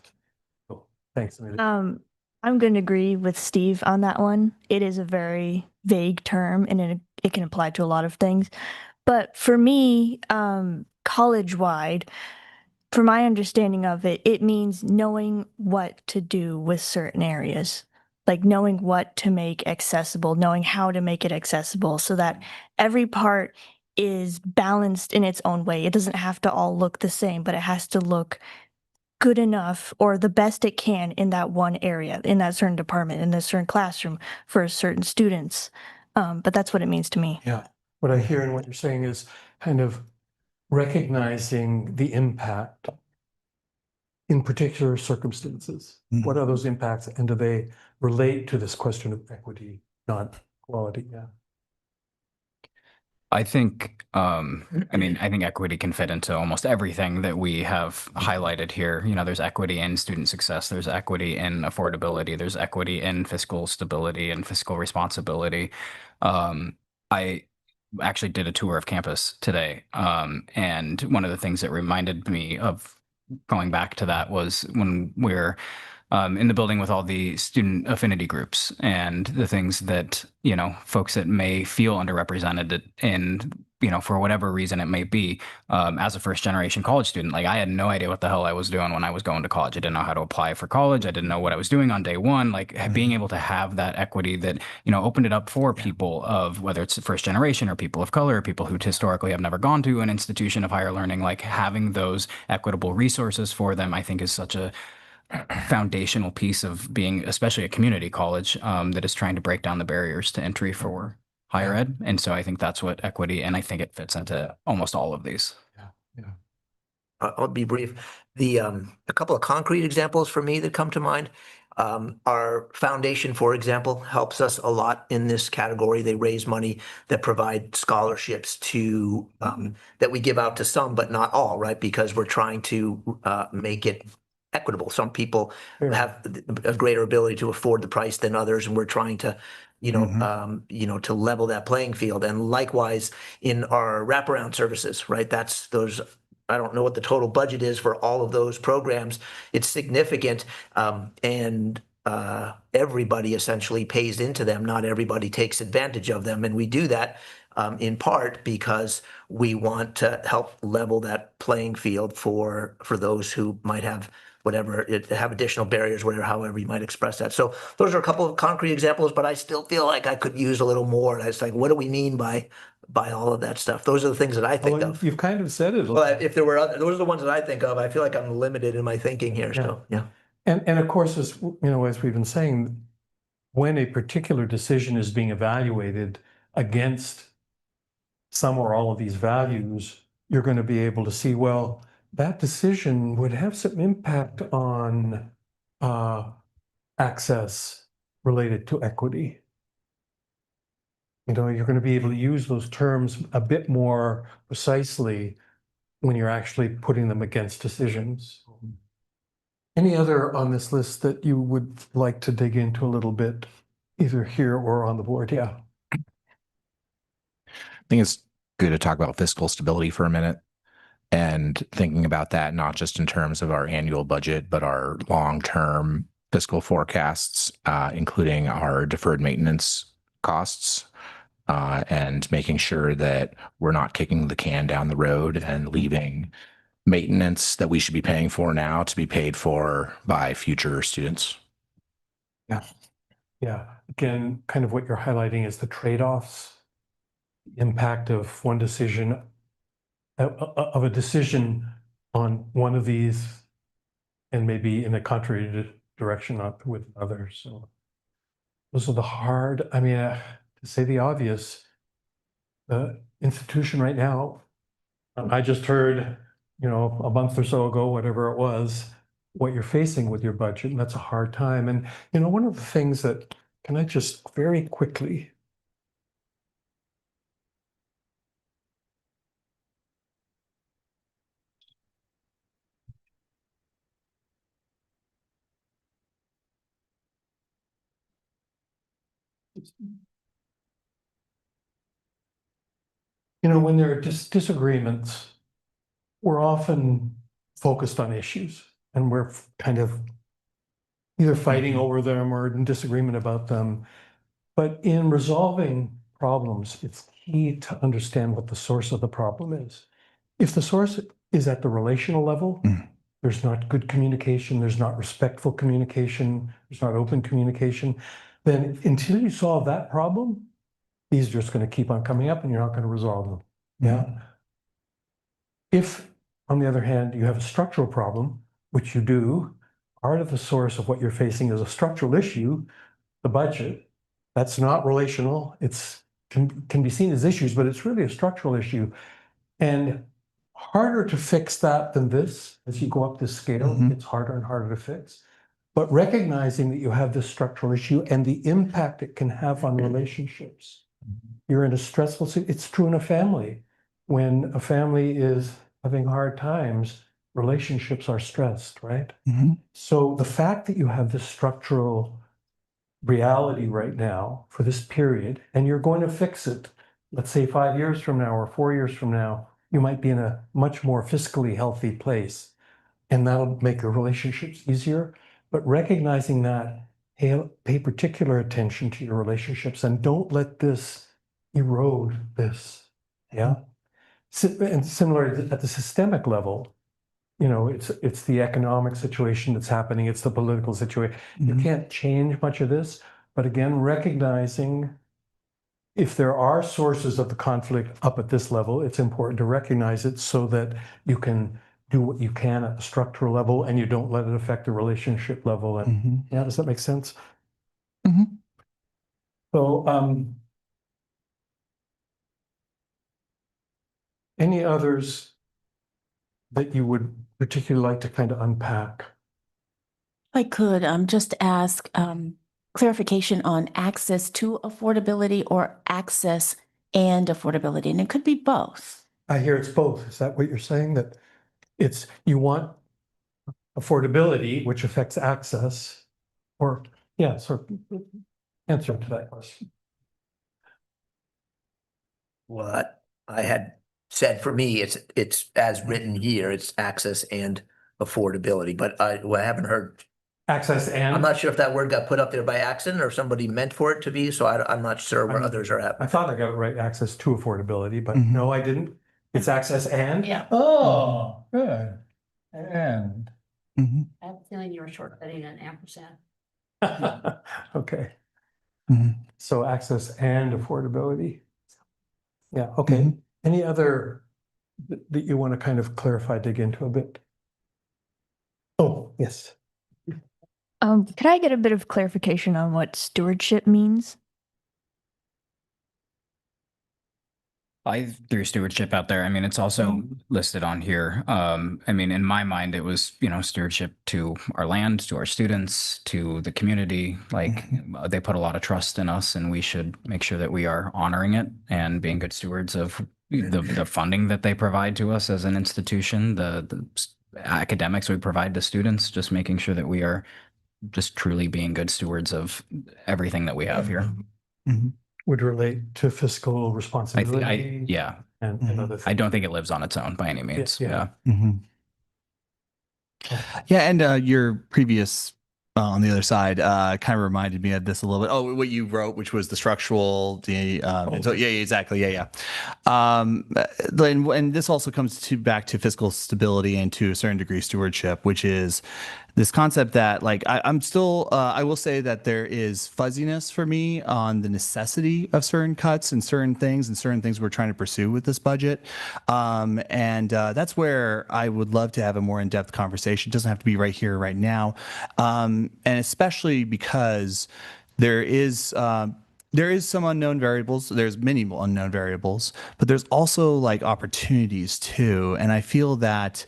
Cool. Thanks, Amelia. I'm going to agree with Steve on that one. It is a very vague term and it can apply to a lot of things. But for me, college-wide, for my understanding of it, it means knowing what to do with certain areas, like knowing what to make accessible, knowing how to make it accessible so that every part is balanced in its own way. It doesn't have to all look the same, but it has to look good enough or the best it can in that one area, in that certain department, in a certain classroom for certain students. But that's what it means to me. Yeah. What I hear in what you're saying is kind of recognizing the impact in particular circumstances. What are those impacts and do they relate to this question of equity, not quality? Yeah. I think, I think equity can fit into almost everything that we have highlighted here. You know, there's equity in student success, there's equity in affordability, there's equity in fiscal stability and fiscal responsibility. I actually did a tour of campus today, and one of the things that reminded me of going back to that was when we're in the building with all the student affinity groups and the things that, you know, folks that may feel underrepresented in, you know, for whatever reason it may be, as a first generation college student. Like, I had no idea what the hell I was doing when I was going to college. I didn't know how to apply for college. I didn't know what I was doing on day one. Like, being able to have that equity that, you know, opened it up for people of whether it's first generation or people of color, or people who historically have never gone to an institution of higher learning, like having those equitable resources for them, I think is such a foundational piece of being, especially a community college, that is trying to break down the barriers to entry for higher ed. And so I think that's what equity, and I think it fits into almost all of these. I'll be brief. A couple of concrete examples for me that come to mind. Our foundation, for example, helps us a lot in this category. They raise money that provide scholarships to that we give out to some, but not all, right? Because we're trying to make it equitable. Some people have a greater ability to afford the price than others, and we're trying to, to level that playing field. And likewise in our wraparound services, right? That's those. I don't know what the total budget is for all of those programs. It's significant, and everybody essentially pays into them. Not everybody takes advantage of them, and we do that in part because we want to help level that playing field for those who might have have additional barriers, whatever, however you might express that. So those are a couple of concrete examples, but I still feel like I could use a little more. It's like, what do we mean by all of that stuff? Those are the things that I think Well, of. you've kind of said it. Well, if there were other, those are the ones that I think of. I feel like I'm limited in my thinking here. So, yeah. And of course, as as we've been saying, when a particular decision is being evaluated against some or all of these values, you're going to be able to see, well, that decision would have some impact on access related to equity. You're going to be able to use those terms a bit more precisely when you're actually putting them against decisions. Any other on this list that you would like to dig into a little bit, either here or on the board? Yeah. I think it's good to talk about fiscal stability for a minute and thinking about that, not just in terms of our annual budget, but our long-term fiscal forecasts, including our deferred maintenance costs, and making sure that we're not kicking the can down the road and leaving maintenance that we should be paying for now to be paid for by future students. Yeah. Yeah. Again, kind of what you're highlighting is the trade-offs, impact of one decision, of a decision on one of these, and maybe in a contrary direction with others. So those are the hard, to say the obvious, the institution right now, I just heard, a month or so ago, whatever it was, what you're facing with your budget, and that's a hard time. And, one of the things that, can I just very quickly, when there are disagreements, we're often focused on issues and we're kind of either fighting over them or in disagreement about them. But in resolving problems, it's key to understand what the source of the problem is. If the source is at the relational level, there's not good communication, there's not respectful communication, there's not open communication, then until you solve that problem, these are just going to keep on coming up and you're not going to resolve them. Yeah. If, on the other hand, you have a structural problem, which you do, part of the source of what you're facing is a structural issue, the budget. That's not relational. It's can be seen as issues, but it's really a structural issue. And harder to fix that than this. As you go up this scale, it's harder and harder to fix. But recognizing that you have this structural issue and the impact it can have on relationships. You're in a stressful, it's true in a family. When a family is having hard times, relationships are stressed, right? So the fact that you have this structural reality right now for this period, and you're going to fix it, let's say 5 years from now or 4 years from now, you might be in a much more fiscally healthy place. And that'll make your relationships easier. But recognizing that, pay particular attention to your relationships and don't let this erode this. Yeah. And similar at the systemic level, you know, it's the economic situation that's happening, it's the political situation. You can't change much of this, but again, recognizing if there are sources of the conflict up at this level, it's important to recognize it so that you can do what you can at the structural level and you don't let it affect the relationship level. And yeah, does that make sense? So, any others that you would particularly like to kind of unpack? I could just ask clarification on access to affordability or access and affordability, and it could be both. I hear it's both. Is that what you're saying? That it's, you want affordability, which affects access, or, yeah, so answer to that question. What I had said for me, it's as written here, it's access and affordability, but I haven't heard. Access and? I'm not sure if that word got put up there by accident or if somebody meant for it to be, so I'm not sure where others are I at. thought I got it right, access to affordability, but no, I didn't. It's access and? Yeah. Oh, good. And. I have a feeling you were shortcutting an ampersand. Okay. So access and affordability. Yeah, okay. Any other that you want to kind of clarify, dig into a bit? Oh, yes. Could I get a bit of clarification on what stewardship means? I threw stewardship out there. I mean, it's also listed on here. I mean, in my mind, it was, you know, stewardship to our land, to our students, to the community. Like they put a lot of trust in us and we should make sure that we are honoring it and being good stewards of the funding that they provide to us as an institution, the academics we provide to students, just making sure that we are just truly being good stewards of everything that we have here. Would relate to fiscal responsibility. Yeah. And other things. I don't think it lives on its own by any means. Yeah. Yeah, and your previous on the other side kind of reminded me of this a little bit. Oh, what you wrote, which was the structural, and so yeah, exactly, yeah. And this also comes back to fiscal stability and to a certain degree stewardship, which is this concept that like I'm still I will say that there is fuzziness for me on the necessity of certain cuts and certain things we're trying to pursue with this budget, and that's where I would love to have a more in-depth conversation. It doesn't have to be right here, right now, and especially because there is some unknown variables. There's many unknown variables, but there's also like opportunities too. And I feel that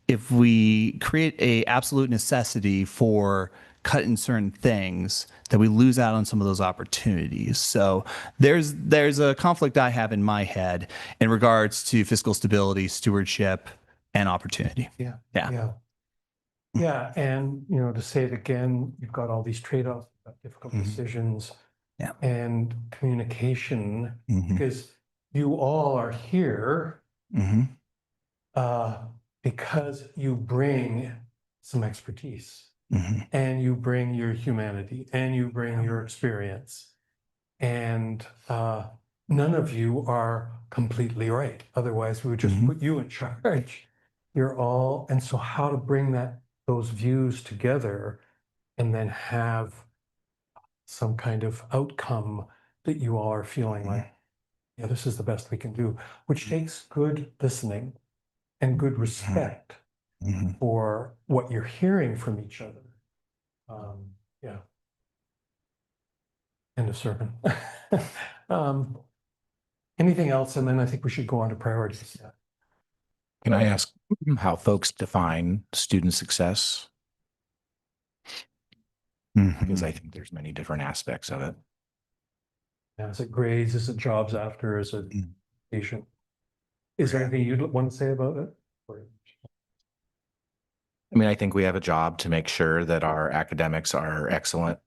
if we create a absolute necessity for cutting certain things, that we lose out on some of those opportunities. So there's a conflict I have in my head in regards to fiscal stability, stewardship, and opportunity. Yeah. And you know, to say it again, you've got all these trade-offs, difficult decisions, and communication, because you all are here because you bring some expertise, and you bring your humanity, and you bring your experience, and none of you are completely right. Otherwise, we would just Mhm. put you in charge. You're all, and so how to bring those views together and then have some kind of outcome that you all are feeling like, yeah, this is the best we can do, which takes good listening and good respect Mhm. for what you're hearing from each other. Yeah. End of sermon. Anything else? And then I think we should go on to priorities. Can I ask how folks define student success? Because I think there's many different aspects of it. Yeah, is it grades? Is it jobs after? Is it Mm. patient? Is there anything you'd want to say about it? I mean, I think we have a job to make sure that our academics are excellent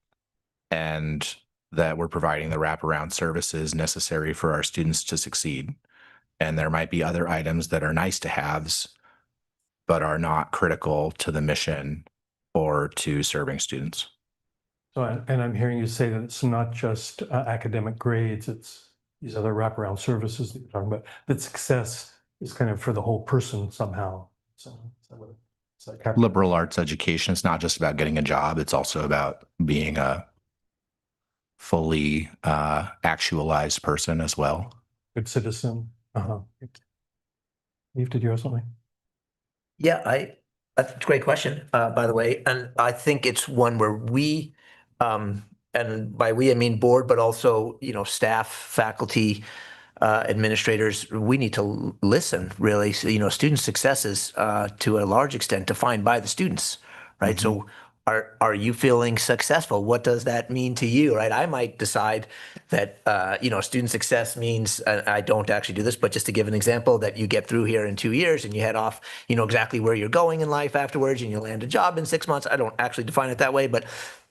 and that we're providing the wraparound services necessary for our students to succeed. And there might be other items that are nice to haves, but are not critical to the mission or to serving students. So, and I'm hearing you say that it's not just academic grades, it's these other wraparound services that you're talking about, that success is kind of for the whole person somehow. So, is that captured? Liberal arts education is not just about getting a job, it's also about being a fully actualized person as well. Good citizen. Eve, did you have something? Yeah, that's a great question, by the way. And I think it's one where we, and by we, I mean board, but also, staff, faculty, administrators, we need to listen really. So, student success is to a large extent defined by the students, right? So are you feeling successful? What does that mean to you, right? I might decide that, student success means, I don't actually do this, but just to give an example, that you get through here in 2 years and you head off, you know exactly where you're going in life afterwards and you land a job in 6 months. I don't actually define it that way, but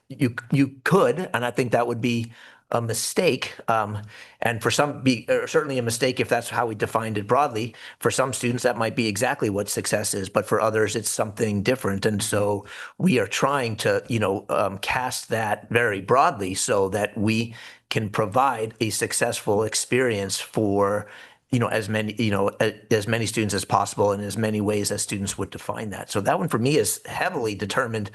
you could, and I think that would be a mistake, and for some certainly a mistake if that's how we defined it broadly. For some students that might be exactly what success is, but for others it's something different. And so we are trying to cast that very broadly so that we can provide a successful experience for as many students as possible in as many ways as students would define that. So that one for me is heavily determined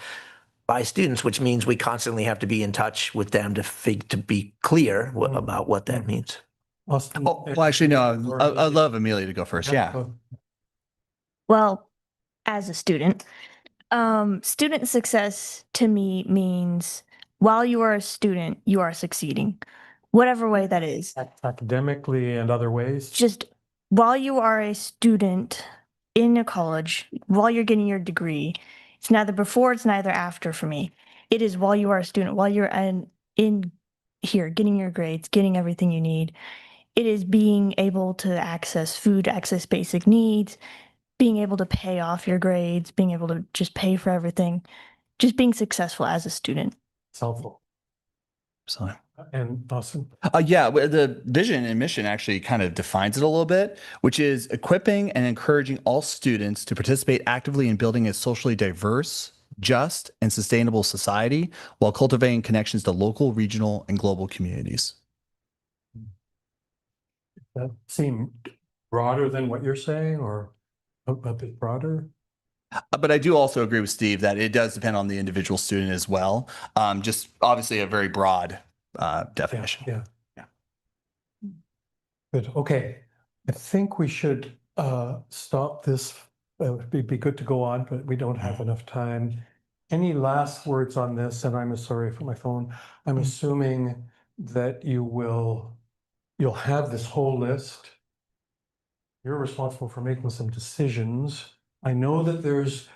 by students, which means we constantly have to be in touch with them to be clear about what that means. Austin? Oh, well, actually, no, I'd love Amelia to go first. Yeah. Well, as a student, student success to me means while you are a student, you are succeeding, whatever way that is. Academically and other ways. Just while you are a student in a college, while you're getting your degree, it's neither before, it's neither after for me. It is while you are a student, while you're in here, getting your grades, getting everything you need. It is being able to access food, access basic needs, being able to pay off your grades, being able to just pay for everything, just being successful as a student. It's helpful. So, And Austin? the vision and mission actually kind of defines it a little bit, which is equipping and encouraging all students to participate actively in building a socially diverse, just, and sustainable society while cultivating connections to local, regional, and global communities. That seem broader than what you're saying, or a bit broader? But I do also agree with Steve that it does depend on the individual student as well. Just obviously a very broad definition. Yeah. Good. Okay. I think we should stop this. It'd be good to go on, but we don't have enough time. Any last words on this? And I'm sorry for my phone. I'm assuming that you'll have this whole list. You're responsible for making some decisions. I know that there's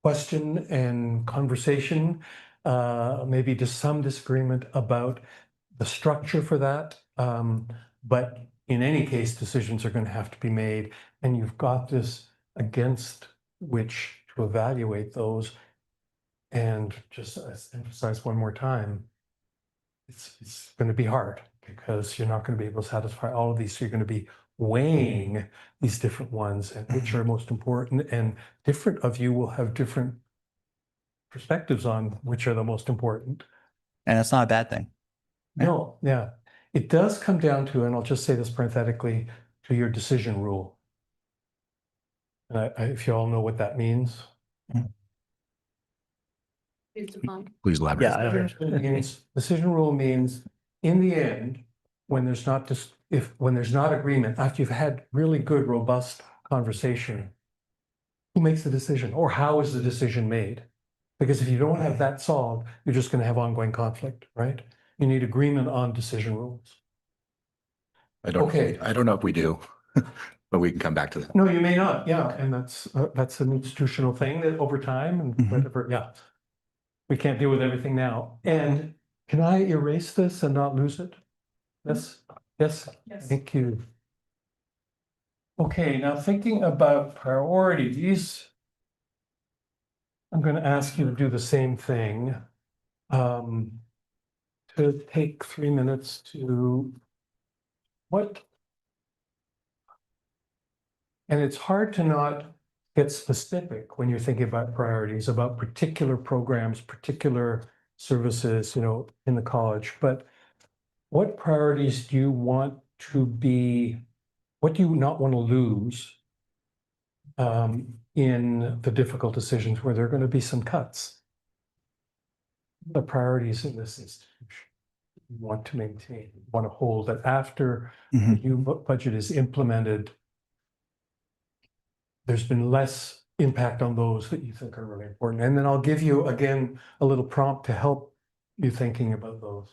question and conversation, maybe to some disagreement about the structure for that. But in any case, decisions are going to have to be made, and you've got this against which to evaluate those. And just emphasize one more time, it's going to be hard because you're not going to be able to satisfy all of these. So you're going to be weighing these different ones and which are most important, and different of you will have different perspectives on which are the most important. And that's not a bad thing. No, yeah. It does come down to, and I'll just say this parenthetically, to your decision rule. And if you all know what that means. Please elaborate. Decision rule means, in the end, when there's not just, when there's not agreement, after you've had really good, robust conversation, who makes the decision, or how is the decision made? Because if you don't have that solved, you're just going to have ongoing conflict, right? You need agreement on decision rules. I don't, Okay. I don't know if we do, but we can come back to that. No, you may not, yeah, and that's an institutional thing that over time and Mhm. whatever, yeah. We can't deal with everything now. And can I erase this and not lose it? Yes, yes, thank you. Okay, now thinking about priorities, I'm going to ask you to do the same thing. To take 3 minutes to and it's hard to not get specific when you're thinking about priorities, about particular programs, particular services, in the college. But what priorities do you want to be, what do you not want to lose in the difficult decisions where there are going to be some cuts? The priorities in this institution you want to maintain, want to hold, that after the new budget is implemented, there's been less impact on those that you think are really important. And then I'll give you, again, a little prompt to help you thinking about those.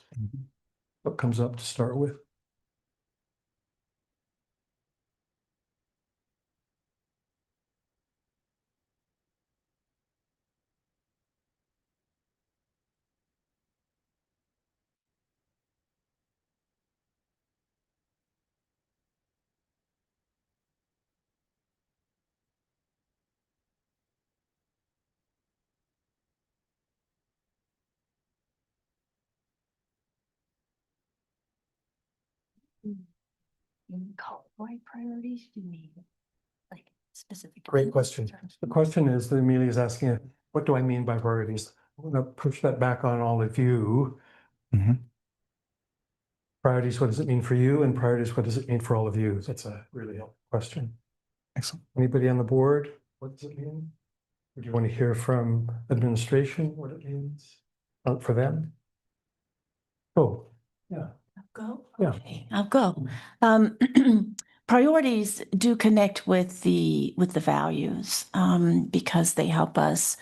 What comes up to start with? Why priorities do you mean? Like specific. Great question. The question is that Amelia's asking, what do I mean by priorities? I'm going to push that back on all of you. Mhm. Priorities, what does it mean for you? And priorities, what does it mean for all of you? That's a really helpful question. Excellent. Anybody on the board? What does it mean? Or do you want to hear from administration what it means for them? Oh, yeah. Go? Yeah. Okay, I'll go. Priorities do connect with the values because they help us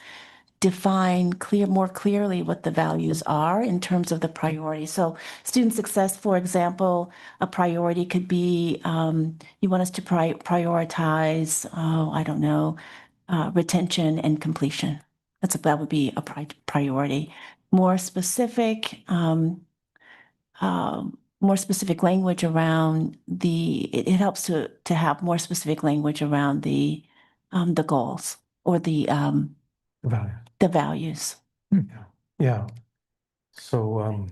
define more clearly what the values are in terms of the priority. So student success, for example, a priority could be you want us to prioritize, I don't know, retention and completion. That would be a priority. More specific language around it helps to have more specific language around the goals or the values. Yeah. So,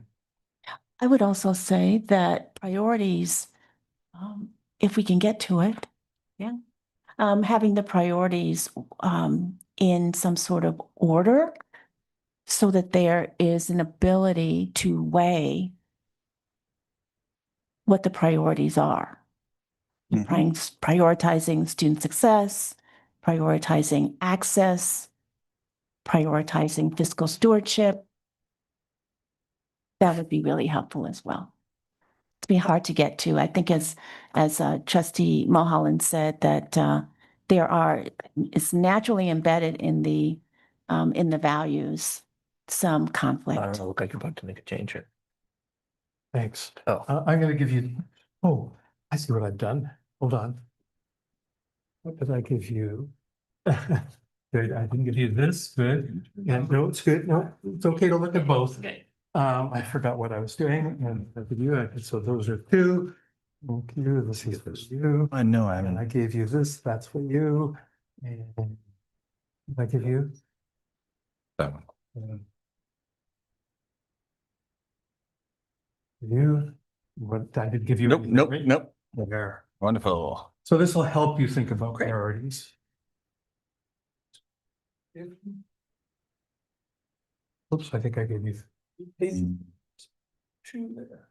I would also say that priorities, if we can get to it, yeah, having the priorities in some sort of order so that there is an ability to weigh what the priorities are. Prioritizing student success, prioritizing access, prioritizing fiscal stewardship. That would be really helpful as well. It'd be hard to get to. I think as Trustee Mulholland said, that it's naturally embedded in the values, some conflict. Look like you're about to make a change here. thanks. Oh. I'm going to give you, I see what I've done. Hold on. What did I give you? Good, I didn't give you this, good. Yeah, no, it's good. No, it's okay to look at both. I forgot what I was doing and I did you, so those are two. Thank you, this is for you. I know I And I haven't. gave you this, that's for you. And I give you. That one. You, what I did give you. Nope, anything, nope, right? nope. There. Wonderful. So this will help you think about Great. priorities. Oops, I think I gave you. Two there.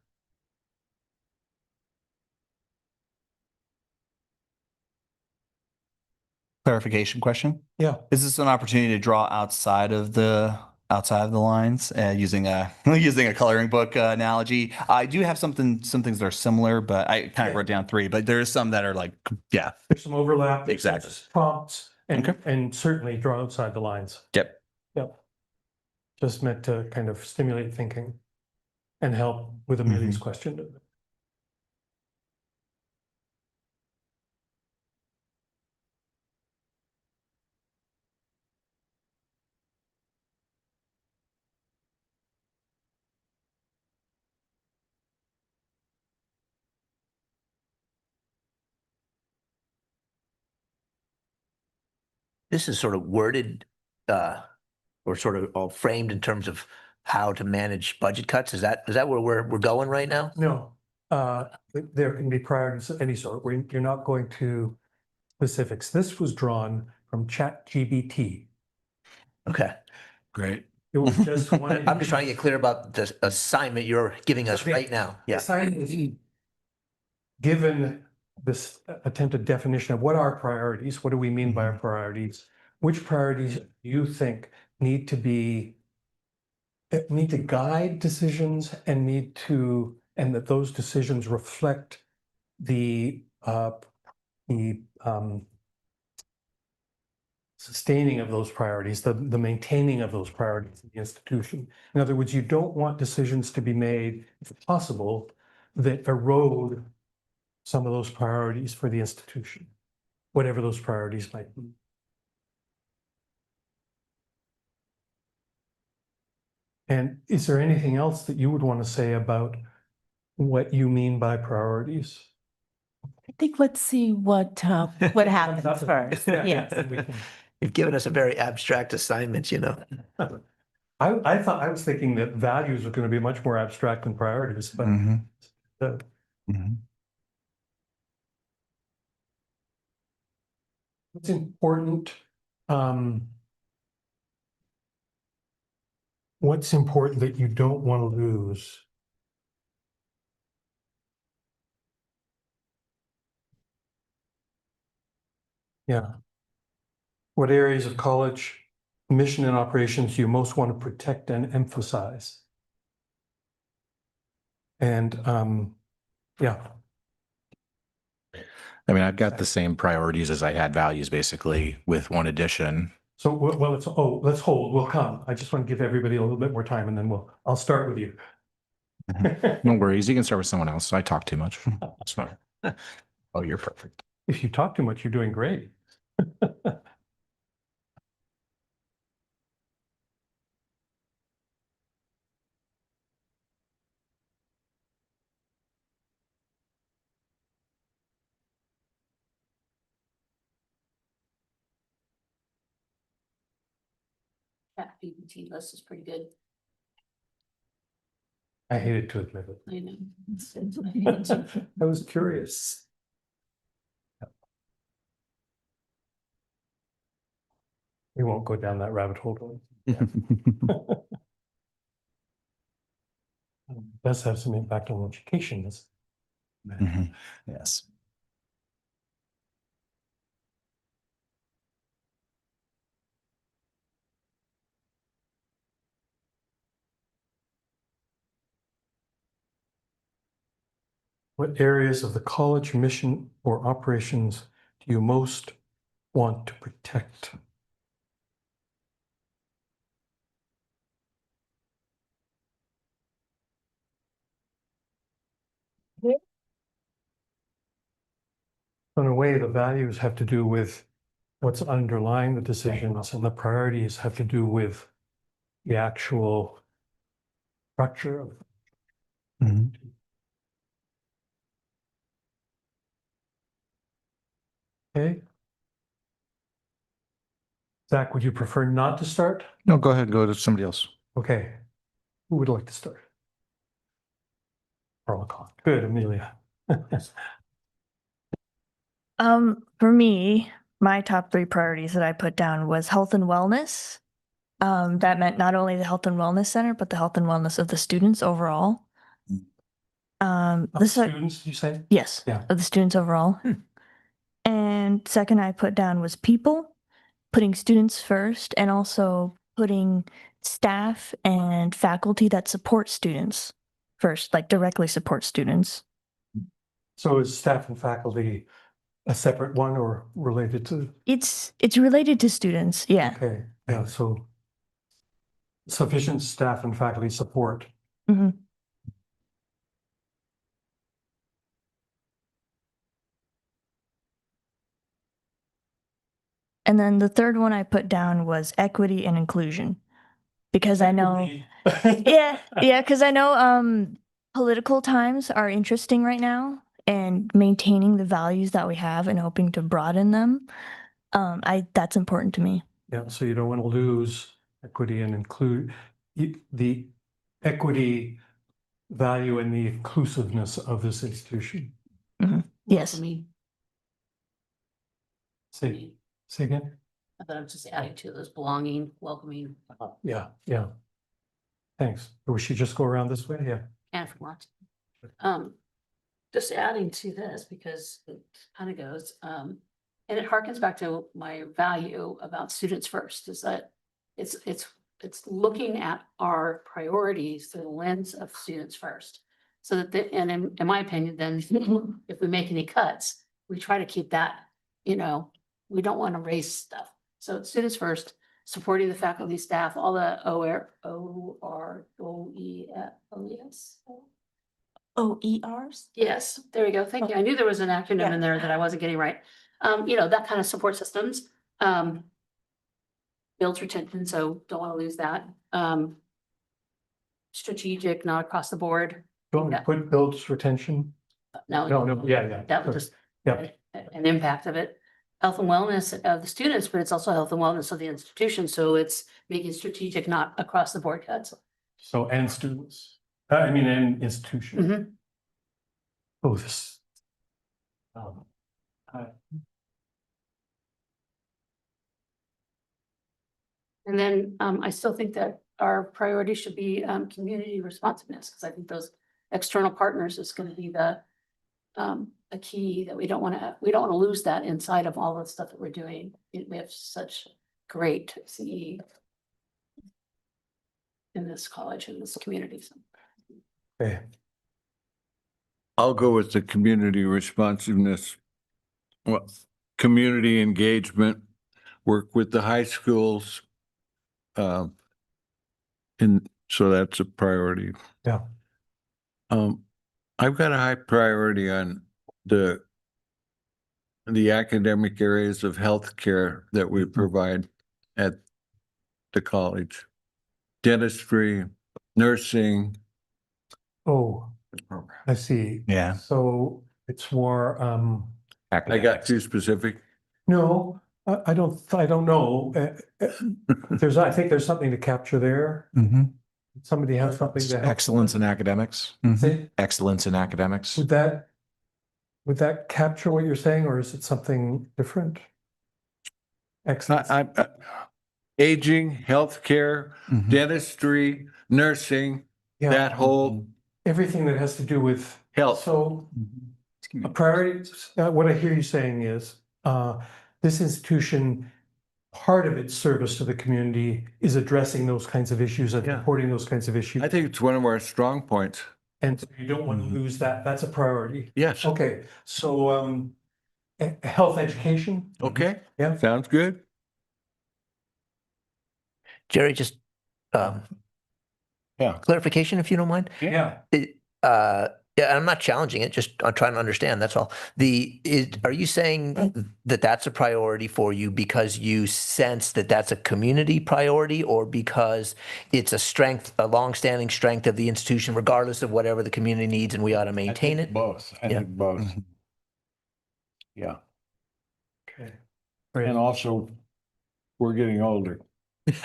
clarification question. Yeah. Is this an opportunity to draw outside of the lines using a using a coloring book analogy? I do have some things that are similar, but I kind of wrote down 3, but there's some that are like, yeah. There's some overlap. there's some Exactly. Prompts and, Okay. and certainly draw outside the lines. Yep. Yep. Just meant to kind of stimulate thinking and help with Amelia's question. This is sort of worded, or sort of all framed in terms of how to manage budget cuts. Is that where we're going right now? No, there can be priorities of any sort. You're not going to specifics. This was drawn from ChatGPT. Okay. Great. It was just one. I'm just trying to get clear about the assignment you're giving us right now. Yeah. Given this attempted definition of what are priorities, what do we mean by our priorities? Which priorities do you think need to guide decisions and and that those decisions reflect the sustaining of those priorities, the maintaining of those priorities in the institution. In other words, you don't want decisions to be made, if possible, that erode some of those priorities for the institution, whatever those priorities might be. And is there anything else that you would want to say about what you mean by priorities? I think let's see what happens first. Yes. You've given us a very abstract assignment, you know. I thought, I was thinking that values are going to be much more abstract than priorities, but what's important, what's important that you don't want to lose? Yeah. What areas of college mission and operations do you most want to protect and emphasize? And yeah. I mean, I've got the same priorities as I had values, basically, with one addition. So, well, let's hold, we'll come. I just want to give everybody a little bit more time and then I'll start with you. No worries. You can start with someone else. I talk too much. That's fine. Oh, you're perfect. If you talk too much, you're doing great. ChatGPT list is pretty good. I hated to admit it. I know. I was curious. We won't go down that rabbit hole. Does have some impact on education. Yes. What areas of the college mission or operations do you most want to protect? In a way, the values have to do with what's underlying the decisions, and the priorities have to do with the actual structure of. Okay. Zach, would you prefer not to start? No, go ahead. Go to somebody else. Okay. Who would like to start? Carl McCall. Good, Amelia. For me, my top 3 priorities that I put down was health and wellness. That meant not only the health and wellness center, but the health and wellness of the students overall. Students, you say? Yes, Yeah. of the students overall. And And second I put down was people, putting students first, and also putting staff and faculty that support students first, like directly support students. So is staff and faculty a separate one or related to? It's related to students, yeah. Okay, yeah, so sufficient staff and faculty support. Mhm. And then the third one I put down was equity and inclusion. Because I know, yeah, because I know political times are interesting right now, and maintaining the values that we have and hoping to broaden them. That's important to me. Yeah, so you don't want to lose equity and include the equity value and the inclusiveness of this institution. Yes. Say again? I thought I was just adding to those belonging, welcoming, Yeah, yeah. Thanks. Or we should just go around this way? Yeah. and if we want. Just adding to this because it kind of goes, and it harkens back to my value about students first, is that it's looking at our priorities through the lens of students first. So that, and in my opinion, then if we make any cuts, we try to keep that, we don't want to raise stuff. So it's students first, supporting the faculty, staff, all the OERs. OERs? Yes, there we go. Thank you. I knew there was an acronym in there that I wasn't getting right. That kind of support systems. Builds retention, so don't want to lose that. Strategic, not across the board. Don't put builds retention? No, No, yeah. that was just Yeah. an impact of it. Health and wellness of the students, but it's also health and wellness of the institution. So it's making strategic, not across the board cuts. So, and students, and institution. Mhm. Oh, this. And then I still think that our priority should be community responsiveness, because I think those external partners is going to be the a key that we don't want to lose that inside of all the stuff that we're doing. We have such great CE in this college, in this community. So. Okay. I'll go with the community responsiveness. Well, community engagement, work with the high schools. And so that's a priority. Yeah. I've got a high priority on the academic areas of healthcare that we provide at the college. Dentistry, nursing. Oh, I see. Yeah. So it's more, I got too specific. no, I don't know. I think there's something to capture there. Mm-hmm. Somebody has something to help. Excellence in academics. Say, Excellence in academics. Would that capture what you're saying, or is it something different? Excellent. Aging, healthcare, Mhm. dentistry, nursing, Yeah, that whole everything that has to do with health. So a priority, what I hear you saying is, this institution, part of its service to the community is addressing those kinds of issues and Yeah. supporting those kinds of issues. I think it's one of our strong points. And so you don't want to lose that. That's a priority. Yes. Okay, so, health education, Okay. Yeah. Sounds good. Jerry, just Yeah. clarification, if you don't mind. yeah. Yeah, I'm not challenging it, just I'm trying to understand, that's all. Are you saying that that's a priority for you because you sense that that's a community priority, or because it's a longstanding strength of the institution, regardless of whatever the community needs, and we ought to maintain it? Both. I Yeah. think both. Yeah. Okay. And also, we're getting older.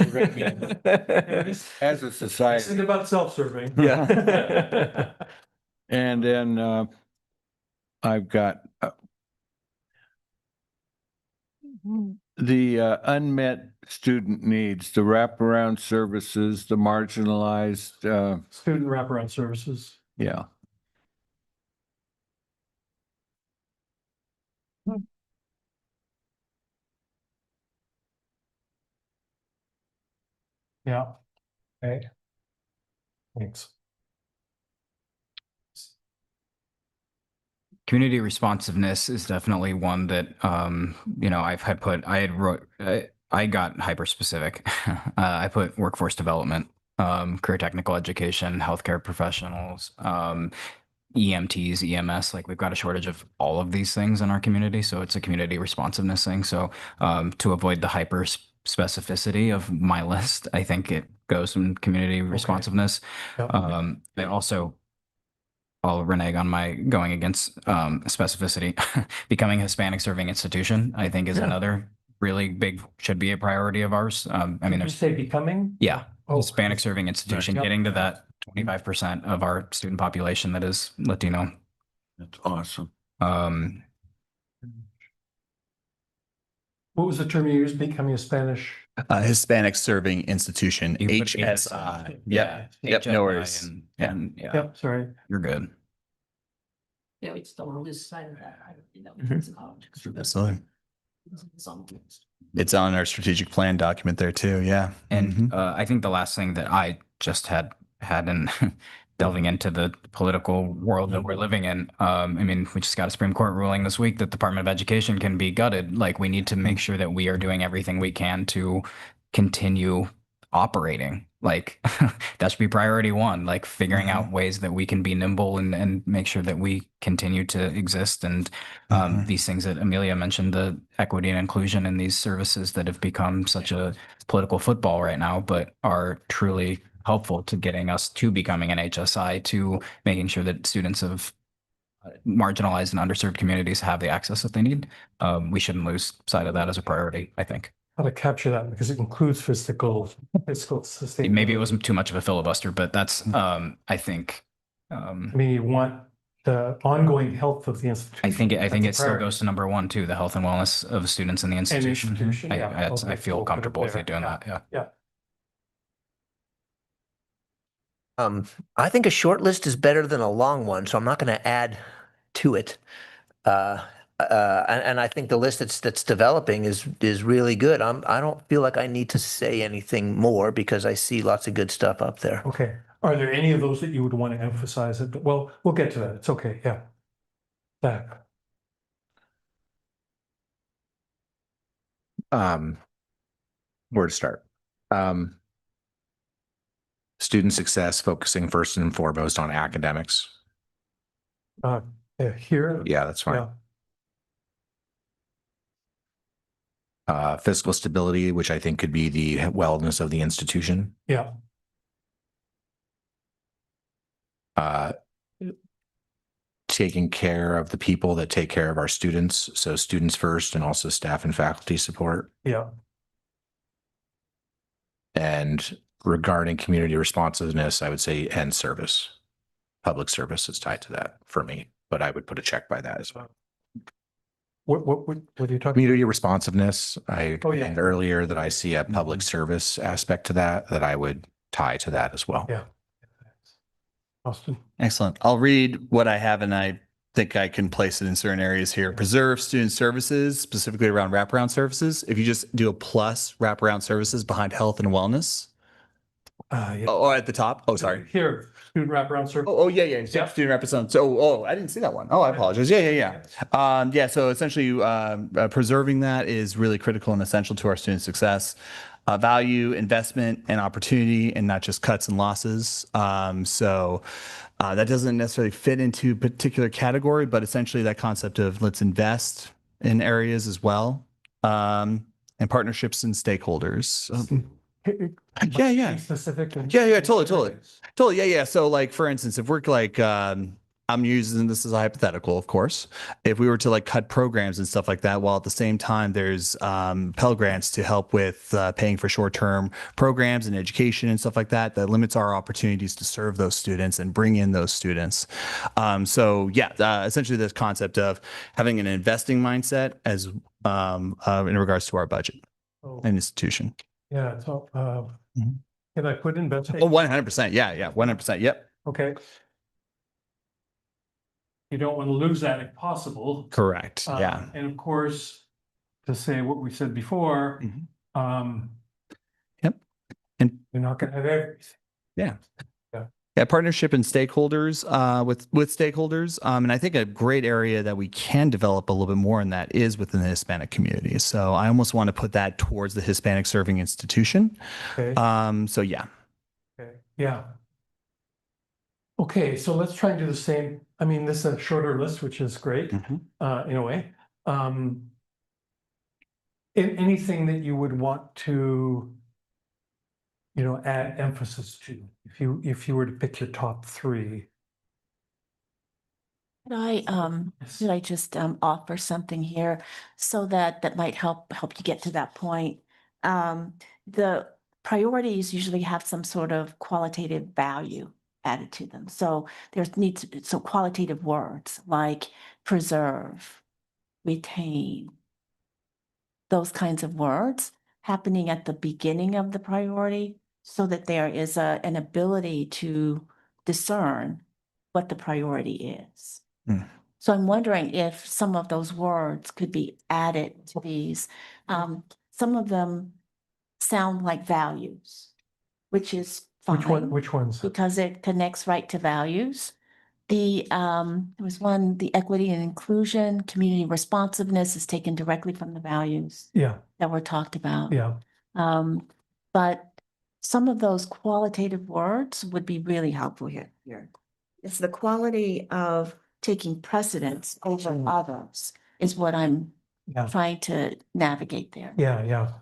We're gonna be- As a society. Think about self-serving. Yeah. And then I've got the unmet student needs, the wraparound services, the marginalized, Student wraparound services. Yeah. Okay. Thanks. Community responsiveness is definitely one that I got hyper specific. I put workforce development, career technical education, healthcare professionals, EMTs, EMS. Like we've got a shortage of all of these things in our community, so it's a community responsiveness thing. So to avoid the hyper specificity of my list, I think it goes in community responsiveness. Yep. I also I'll renege on my going against specificity. Becoming a Hispanic serving institution, I think, is Yeah. another really big, should be a priority of ours. I mean, Did you there's, say becoming? yeah, Oh, Hispanic serving institution, Yep. getting to that 25% of our student population that is Latino. That's awesome. Um, What was the term you used? Becoming a Spanish? Hispanic Serving Institution, You put HSI. yeah, Yep, no HSI worries. and- Yeah. and, yeah, Yep, sorry. you're good. Yeah, we just don't want to lose sight of that. Absolutely. It's on our strategic plan document there too. Yeah. And Mhm. I think the last thing that I just had in delving into the political world that we're living in, I mean, we just got a Supreme Court ruling this week that the Department of Education can be gutted. Like we need to make sure that we are doing everything we can to continue operating. Like that should be priority one, like figuring out ways that we can be nimble and make sure that we continue to exist. And these things that Amelia mentioned, the equity and inclusion in these services that have become such a political football right now, but are truly helpful to getting us to becoming an HSI, to making sure that students of marginalized and underserved communities have the access that they need. We shouldn't lose sight of that as a priority, I think. How to capture that because it includes physical sustainability. Maybe it wasn't too much of a filibuster, but that's, I think, I mean, you want the ongoing health of the institution. I think That's a it still priority. goes to number one too, the health and wellness of students in the institution. institution, I, yeah. I Okay, feel we'll put it comfortable with there. you doing Yeah. that. Yeah. Yeah. I think a short list is better than a long one, so I'm not going to add to it. And I think the list that's developing is really good. I don't feel like I need to say anything more because I see lots of good stuff up there. Okay. Are there any of those that you would want to emphasize? Well, we'll get to that. It's okay. Yeah. Back. Where to start? Student success, focusing first and foremost on academics. Here. Yeah, that's fine. Yeah. Fiscal stability, which I think could be the wellness of the institution. Yeah. Taking care of the people that take care of our students. So students first, and also staff and faculty support. Yeah. And regarding community responsiveness, I would say and service. Public service is tied to that for me, but I would put a check by that as well. What are you talking? Community responsiveness, I Oh, yeah. mentioned earlier that I see a public service aspect to that I would tie to that as well. Yeah. Austin. Excellent. I'll read what I have and I think I can place it in certain areas here. Preserve student services, specifically around wraparound services. If you just do a plus wraparound services behind health and wellness. Yeah. Oh, at the top. Oh, sorry. Here, student wraparound service. Yeah. Yep. Student representative. So, I didn't see that one. Oh, I apologize. Yeah. So essentially, preserving that is really critical and essential to our student success. Value, investment, and opportunity, and not just cuts and losses. That doesn't necessarily fit into a particular category, but essentially that concept of let's invest in areas as well, and partnerships and stakeholders. Yeah. Specific. Totally. Yeah. So like, for instance, if we're like, I'm using this as a hypothetical, of course, if we were to like cut programs and stuff like that, while at the same time there's Pell Grants to help with paying for short-term programs and education and stuff like that, that limits our opportunities to serve those students and bring in those students. Essentially this concept of having an investing mindset as in regards to our budget and institution. Yeah. So, Mhm. can I put investing? Oh, 100%. Yeah. 100%. Yep. Okay. You don't want to lose that if possible. Correct. Yeah. And of course, to say what we said before, Yep. And You're not going to have everything. yeah, partnership and stakeholders with stakeholders. And I think a great area that we can develop a little bit more in that is within the Hispanic community. So I almost want to put that towards the Hispanic serving institution. Okay. So yeah. Okay. Yeah. Okay, so let's try and do the same. I mean, this is a shorter list, which is great, in a way. Anything that you would want to, add emphasis to, if you were to pick your top three. Should I just offer something here so that might help you get to that point? The priorities usually have some sort of qualitative value added to them. So so qualitative words like preserve, retain, those kinds of words happening at the beginning of the priority so that there is an ability to discern what the priority is. So I'm wondering if some of those words could be added to these. Some of them sound like values, which is fine. Which ones? Because it connects right to values. There was one, the equity and inclusion, community responsiveness is taken directly from the values Yeah, that were talked about. yeah. But some of those qualitative words would be really helpful here. It's the quality of taking precedence over others is what I'm Yeah. trying to navigate there. Yeah.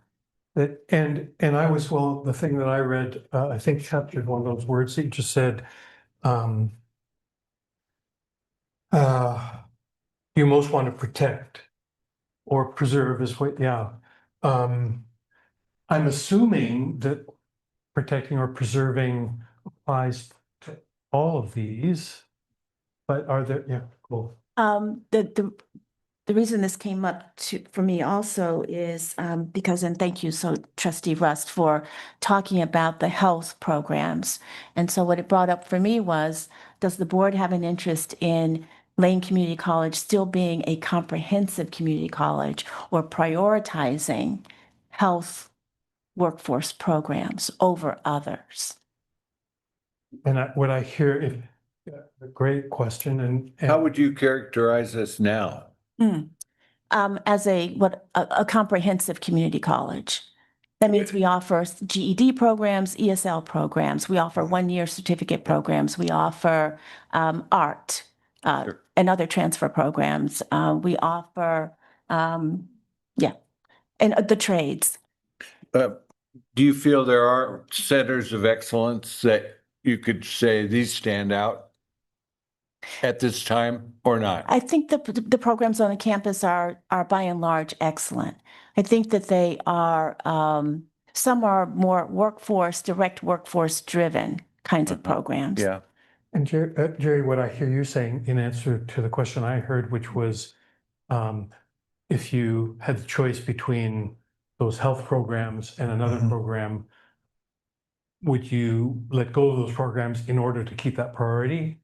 And I was, well, the thing that I read, I think captured one of those words that you just said. You most want to protect or preserve is what, yeah. I'm assuming that protecting or preserving applies to all of these, but are there, yeah, cool. The reason this came up for me also is because, and thank you, so Trustee Rust, for talking about the health programs. And so what it brought up for me was, does the board have an interest in Lane Community College still being a comprehensive community college or prioritizing health workforce programs over others? And what I hear, a great question, and How would you characterize us now? As a comprehensive community college. That means we offer GED programs, ESL programs. We offer one-year certificate programs. We offer art and other transfer programs. We offer, and the trades. Do you feel there are centers of excellence that you could say these stand out at this time or not? I think the programs on the campus are by and large excellent. I think that they are, some are more direct workforce driven kinds of programs. Yeah. And Jerry, what I hear you saying in answer to the question I heard, which was, if you had the choice between those health programs and another program, would you let go of those programs in order to keep that priority?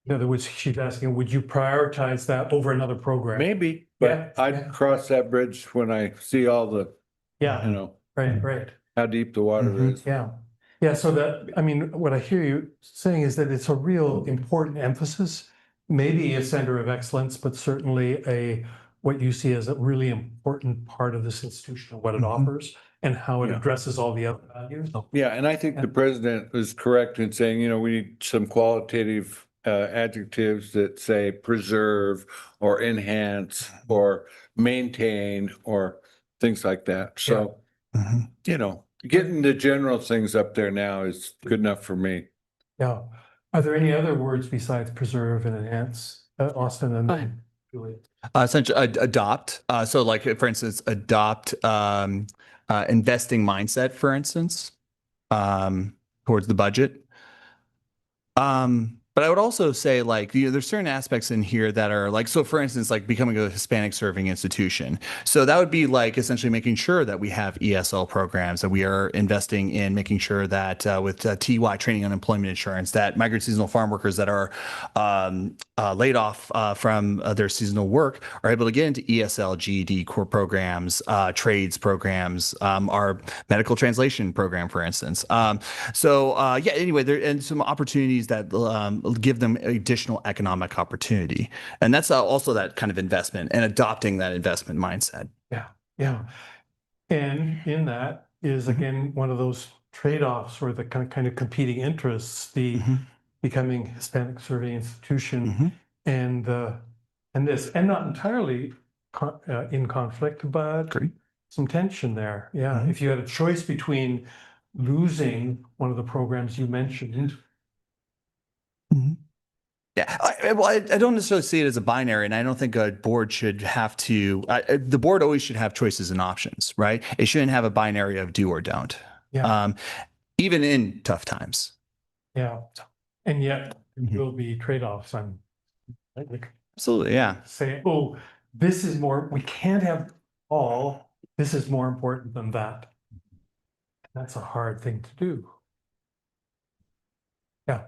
In other words, she's asking, would you prioritize that over another program? Maybe, Yeah, but I'd cross that bridge when I see all the, Yeah, right. how deep the water is. Yeah, so that, I mean, what I hear you saying is that it's a real important emphasis, maybe a center of excellence, but certainly what you see as a really important part of this institution, what it offers and how it addresses all the other values. Yeah, and I think the president was correct in saying, we need some qualitative adjectives that say preserve or enhance or maintain or things like that. So, getting the general things up there now is good enough for me. Yeah. Are there any other words besides preserve and enhance, Austin and then Julie? Essentially, adopt. So, like for instance, adopt investing mindset, for instance, towards the budget. But I would also say, like, there's certain aspects in here that are like, so for instance, like becoming a Hispanic serving institution. So that would be like essentially making sure that we have ESL programs, that we are investing in making sure that with TY, training unemployment insurance, that migrant seasonal farm workers that are laid off from their seasonal work are able to get into ESL, GED core programs, trades programs, our medical translation program, for instance. Yeah, anyway, there and some opportunities that give them additional economic opportunity. And that's also that kind of investment and adopting that investment mindset. Yeah. And in that is again, one of those trade-offs or the kind of competing interests, the becoming Hispanic serving institution and this, and not entirely in conflict, but Great. some tension there. Yeah. If you had a choice between losing one of the programs you mentioned. Yeah, I don't necessarily see it as a binary, and I don't think a board should have to. The board always should have choices and options, right? It shouldn't have a binary of do or don't. Yeah. Even in tough times. Yeah. And yet there will be trade-offs. Absolutely, yeah. Say, oh, this is more, we can't have all, this is more important than that. That's a hard thing to do. Yeah.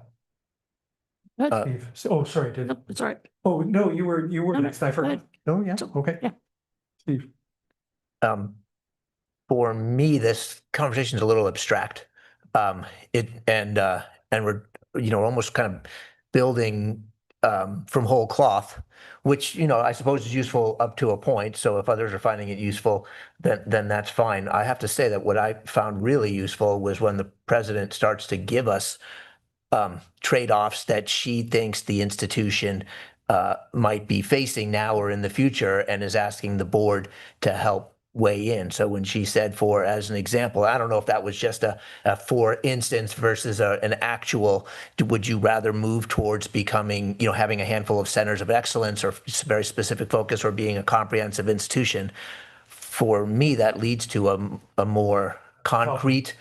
Steve. Oh, sorry. No, it's all right. Oh, no, you were No, next. I go forgot. ahead. Oh, yeah. So, Okay. yeah. Steve. For me, this conversation is a little abstract. And we're, almost kind of building from whole cloth, which, I suppose is useful up to a point. So if others are finding it useful, then that's fine. I have to say that what I found really useful was when the president starts to give us trade-offs that she thinks the institution might be facing now or in the future, and is asking the board to help weigh in. So when she said, for as an example, I don't know if that was just a for instance versus an actual, would you rather move towards becoming, having a handful of centers of excellence or very specific focus, or being a comprehensive institution? For me, that leads to a more concrete.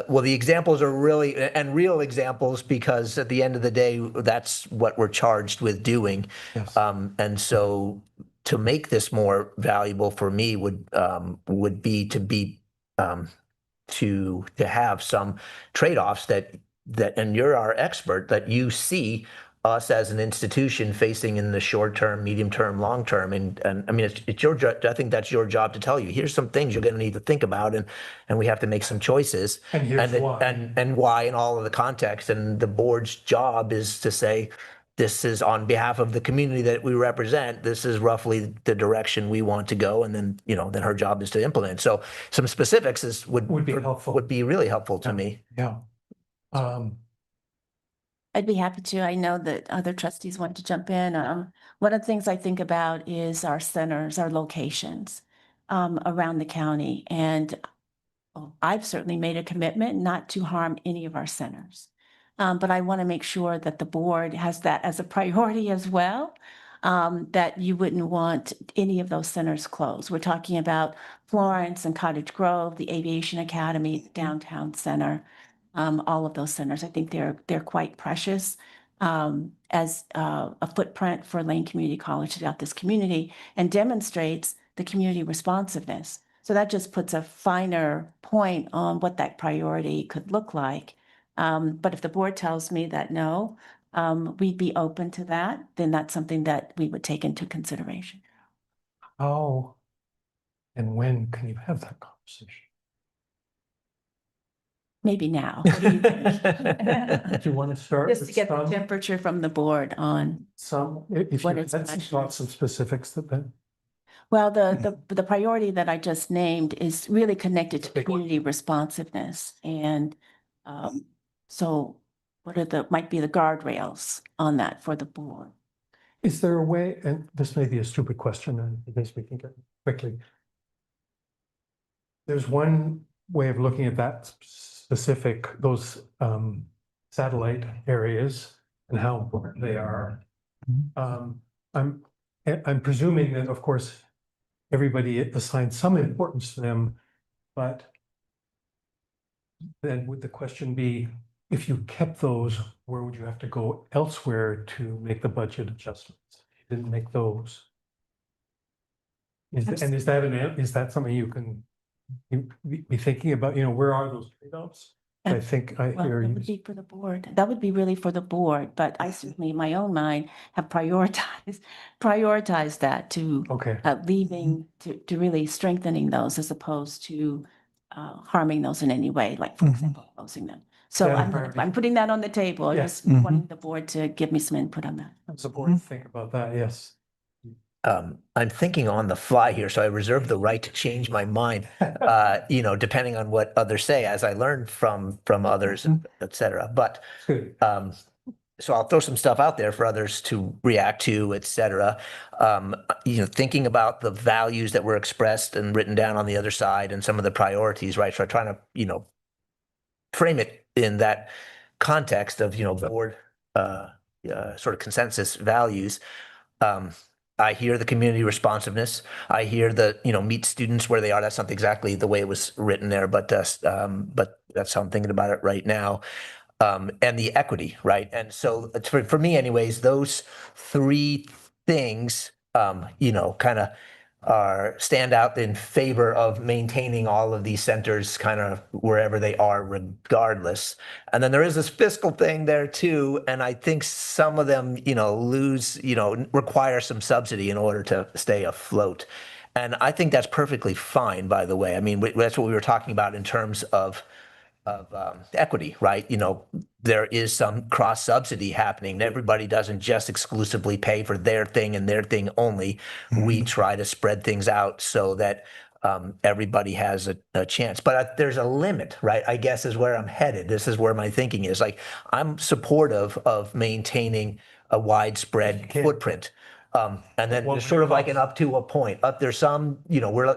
Well, the examples are really and real examples, because at the end of the day, that's what we're charged with doing. Yes. And so to make this more valuable for me would be to have some trade-offs that and you're our expert, that you see us as an institution facing in the short term, medium term, long term. And I mean, it's your job. I think that's your job to tell you, here's some things you're going to need to think about, and we have to make some choices. And here's why. And why, in all of the context. And the board's job is to say, this is on behalf of the community that we represent. This is roughly the direction we want to go. And then, then her job is to implement. So some specifics would be helpful. Would be really helpful to me. Yeah. I'd be happy to. I know that other trustees want to jump in. One of the things I think about is our centers, our locations around the county. And I've certainly made a commitment not to harm any of our centers. But I want to make sure that the board has that as a priority as well, that you wouldn't want any of those centers closed. We're talking about Florence and Cottage Grove, the Aviation Academy, the Downtown Center. All of those centers, I think they're quite precious as a footprint for Lane Community College throughout this community, and demonstrates the community responsiveness. So that just puts a finer point on what that priority could look like. But if the board tells me that no, we'd be open to that, then that's something that we would take into consideration. How and when can you have that conversation? Maybe now. What do you think? Do you want to start Just with to get the some, temperature from the board on. if what you it's had actually- got some specifics that Well, the priority that I just named is really connected to Big one. community responsiveness. And so what are might be the guardrails on that for the board? is there a way, and this may be a stupid question, and I guess we can get quickly. There's one way of looking at that specific, those satellite areas and how important they are. I'm presuming that, of course, everybody assigns some importance to them, but then would the question be, if you kept those, where would you have to go elsewhere to make the budget adjustments? You didn't make those. And is that something you can be thinking about, where are those trade-offs? I think I Well, hear that you. would be for the board. That would be really for the board, but I certainly, in my own mind, have prioritized that to Okay, leaving, to really strengthening those as opposed to harming those in any way, like, for example, closing them. So Yeah, I'm priority. putting that on the table. I Yeah. just wanting the board to give me some input on that. as a board, think about that, yes. I'm thinking on the fly here, so I reserve the right to change my mind, depending on what others say, as I learn from others, et cetera. But Good. so I'll throw some stuff out there for others to react to, et cetera. Thinking about the values that were expressed and written down on the other side and some of the priorities, right? So I'm trying to, frame it in that context of, board sort of consensus values. I hear the community responsiveness. I hear the, meet students where they are. That's not exactly the way it was written there, but that's how I'm thinking about it right now. And the equity, right? And so for me anyways, those three things, kind of stand out in favor of maintaining all of these centers kind of wherever they are regardless. And then there is this fiscal thing there too. And I think some of them, require some subsidy in order to stay afloat. And I think that's perfectly fine, by the way. I mean, that's what we were talking about in terms of equity, right? There is some cross subsidy happening. Everybody doesn't just exclusively pay for their thing and their thing only. We try to spread things out so that everybody has a chance. But there's a limit, right? I guess is where I'm headed. This is where my thinking is. Like, I'm supportive of maintaining a widespread footprint. And then What there's would sort it of like an cost? up to a point. There's some,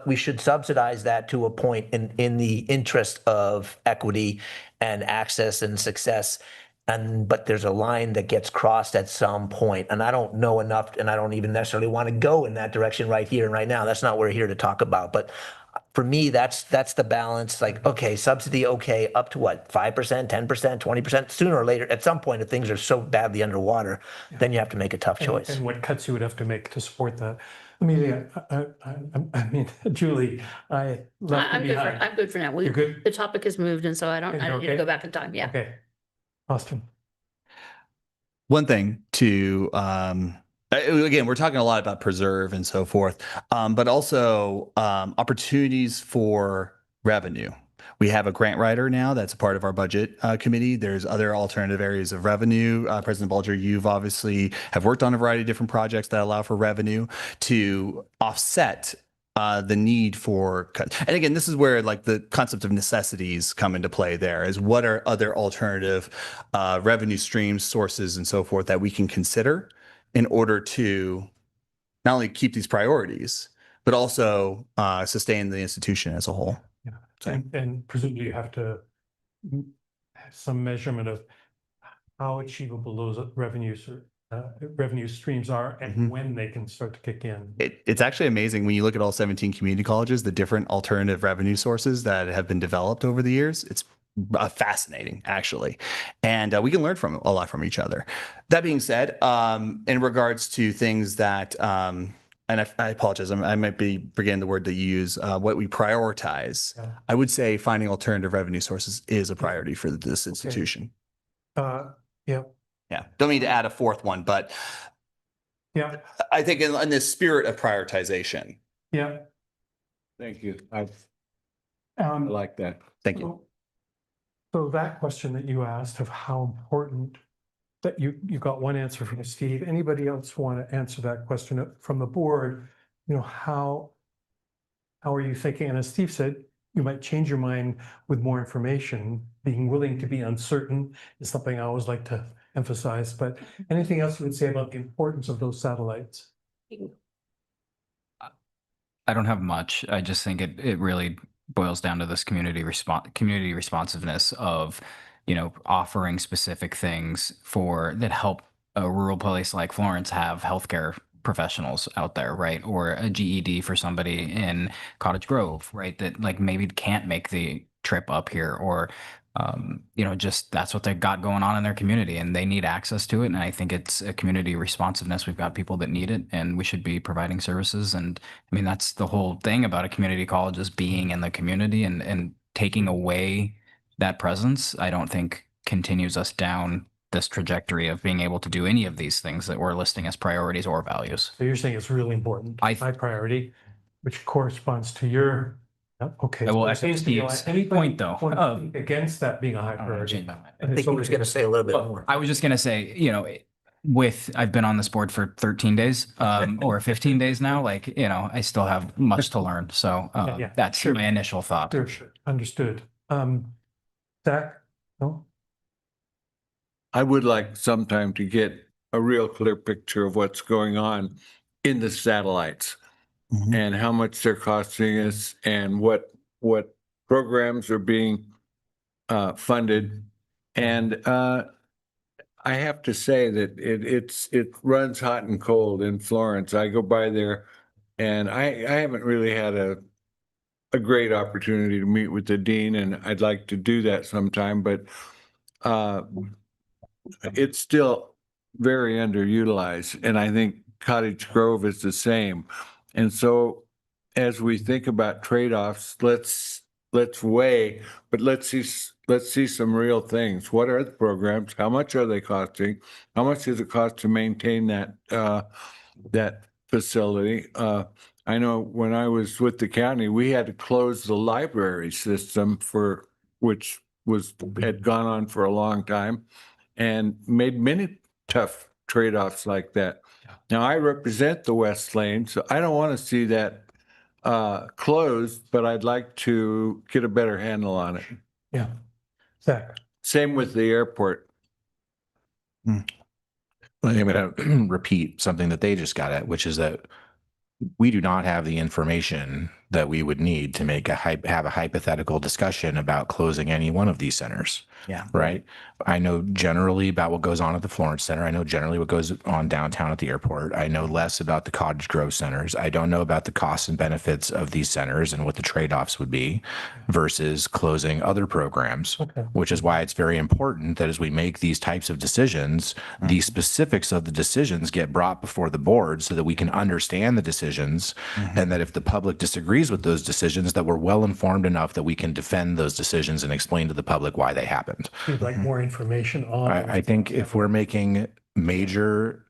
we should subsidize that to a point in the interest of equity and access and success. But there's a line that gets crossed at some point, and I don't know enough, and I don't even necessarily want to go in that direction right here and right now. That's not what we're here to talk about. But for me, that's the balance. Like, okay, subsidy, okay, up to what, 5%, 10%, 20%. Sooner or later, at some point, if things are so badly underwater, then you have to make a tough choice. And what cuts you would have to make to support that. Amelia, I mean, Julie, I left you behind. I'm good for now. You're good? The topic has moved, and so I don't You're need to okay? go back in time. Yeah. Okay. Austin. One thing to again, we're talking a lot about preserve and so forth, but also opportunities for revenue. We have a grant writer now that's a part of our budget committee. There's other alternative areas of revenue. President Bulger, you've obviously have worked on a variety of different projects that allow for revenue to offset the need for cut. And again, this is where like the concept of necessities come into play there, is what are other alternative revenue streams, sources, and so forth that we can consider in order to not only keep these priorities, but also sustain the institution as a whole. Yeah. So- And presumably you have to have some measurement of how achievable those revenue streams are and when they can start to kick in. It's actually amazing when you look at all 17 community colleges, the different alternative revenue sources that have been developed over the years. It's fascinating, actually. And we can learn from a lot from each other. That being said, in regards to things that, and I apologize, I might be forgetting the word that you use, what we prioritize. Yeah. I would say finding alternative revenue sources is a priority for this institution. Yeah. Yeah. Don't mean to add a fourth one, but Yeah. I think in this spirit of prioritization. Yeah. Thank you. I Um, like that. Thank you. So that question that you asked of how important, that you got one answer from Steve. Anybody else want to answer that question from the board? How are you thinking? And as Steve said, you might change your mind with more information. Being willing to be uncertain is something I always like to emphasize. But anything else you would say about the importance of those satellites? I don't have much. I just think it really boils down to this community responsiveness of, offering specific things that help a rural place like Florence have healthcare professionals out there, right? Or a GED for somebody in Cottage Grove, right? That like maybe can't make the trip up here, or just that's what they got going on in their community and they need access to it. And I think it's a community responsiveness. We've got people that need it and we should be providing services. And I mean, that's the whole thing about a community college is being in the community and taking away that presence, I don't think continues us down this trajectory of being able to do any of these things that we're listing as priorities or values. So you're saying it's really important, high priority, which corresponds to your, okay. I will So it echo seems to me Steve's like anybody point, though, want to of- speak against that being a high I priority. think he was going to say a little bit more. I was just going to say, I've been on this board for 13 days, or 15 days now, I still have much to learn. So, Yeah, that's sure. my initial thought. Sure, understood. Zach, no? I would like sometime to get a real clear picture of what's going on in the satellites and how much they're costing us and what programs are being funded. And I have to say that it runs hot and cold in Florence. I go by there and I haven't really had a great opportunity to meet with the dean, and I'd like to do that sometime, but it's still very underutilized. And I think Cottage Grove is the same. And so as we think about trade-offs, let's weigh, but let's see some real things. What are the programs? How much are they costing? How much does it cost to maintain that facility? I know when I was with the county, we had to close the library system which had gone on for a long time and made many tough trade-offs like that. Now, I represent the West Lane, so I don't want to see that closed, but I'd like to get a better handle on it. Yeah. Zach. Same with the airport. I'm going to repeat something that they just got at, which is that we do not have the information that we would need to have a hypothetical discussion about closing any one of these centers. Yeah. Right. I know generally about what goes on at the Florence Center. I know generally what goes on downtown at the airport. I know less about the Cottage Grove centers. I don't know about the costs and benefits of these centers and what the trade-offs would be versus closing other programs, which is why it's very important that as we make these types of decisions, the specifics of the decisions get brought before the board so that we can understand the decisions, and that if the public disagrees with those decisions, that we're well informed enough that we can defend those decisions and explain to the public why they happened. You'd like more information on. I think if we're making major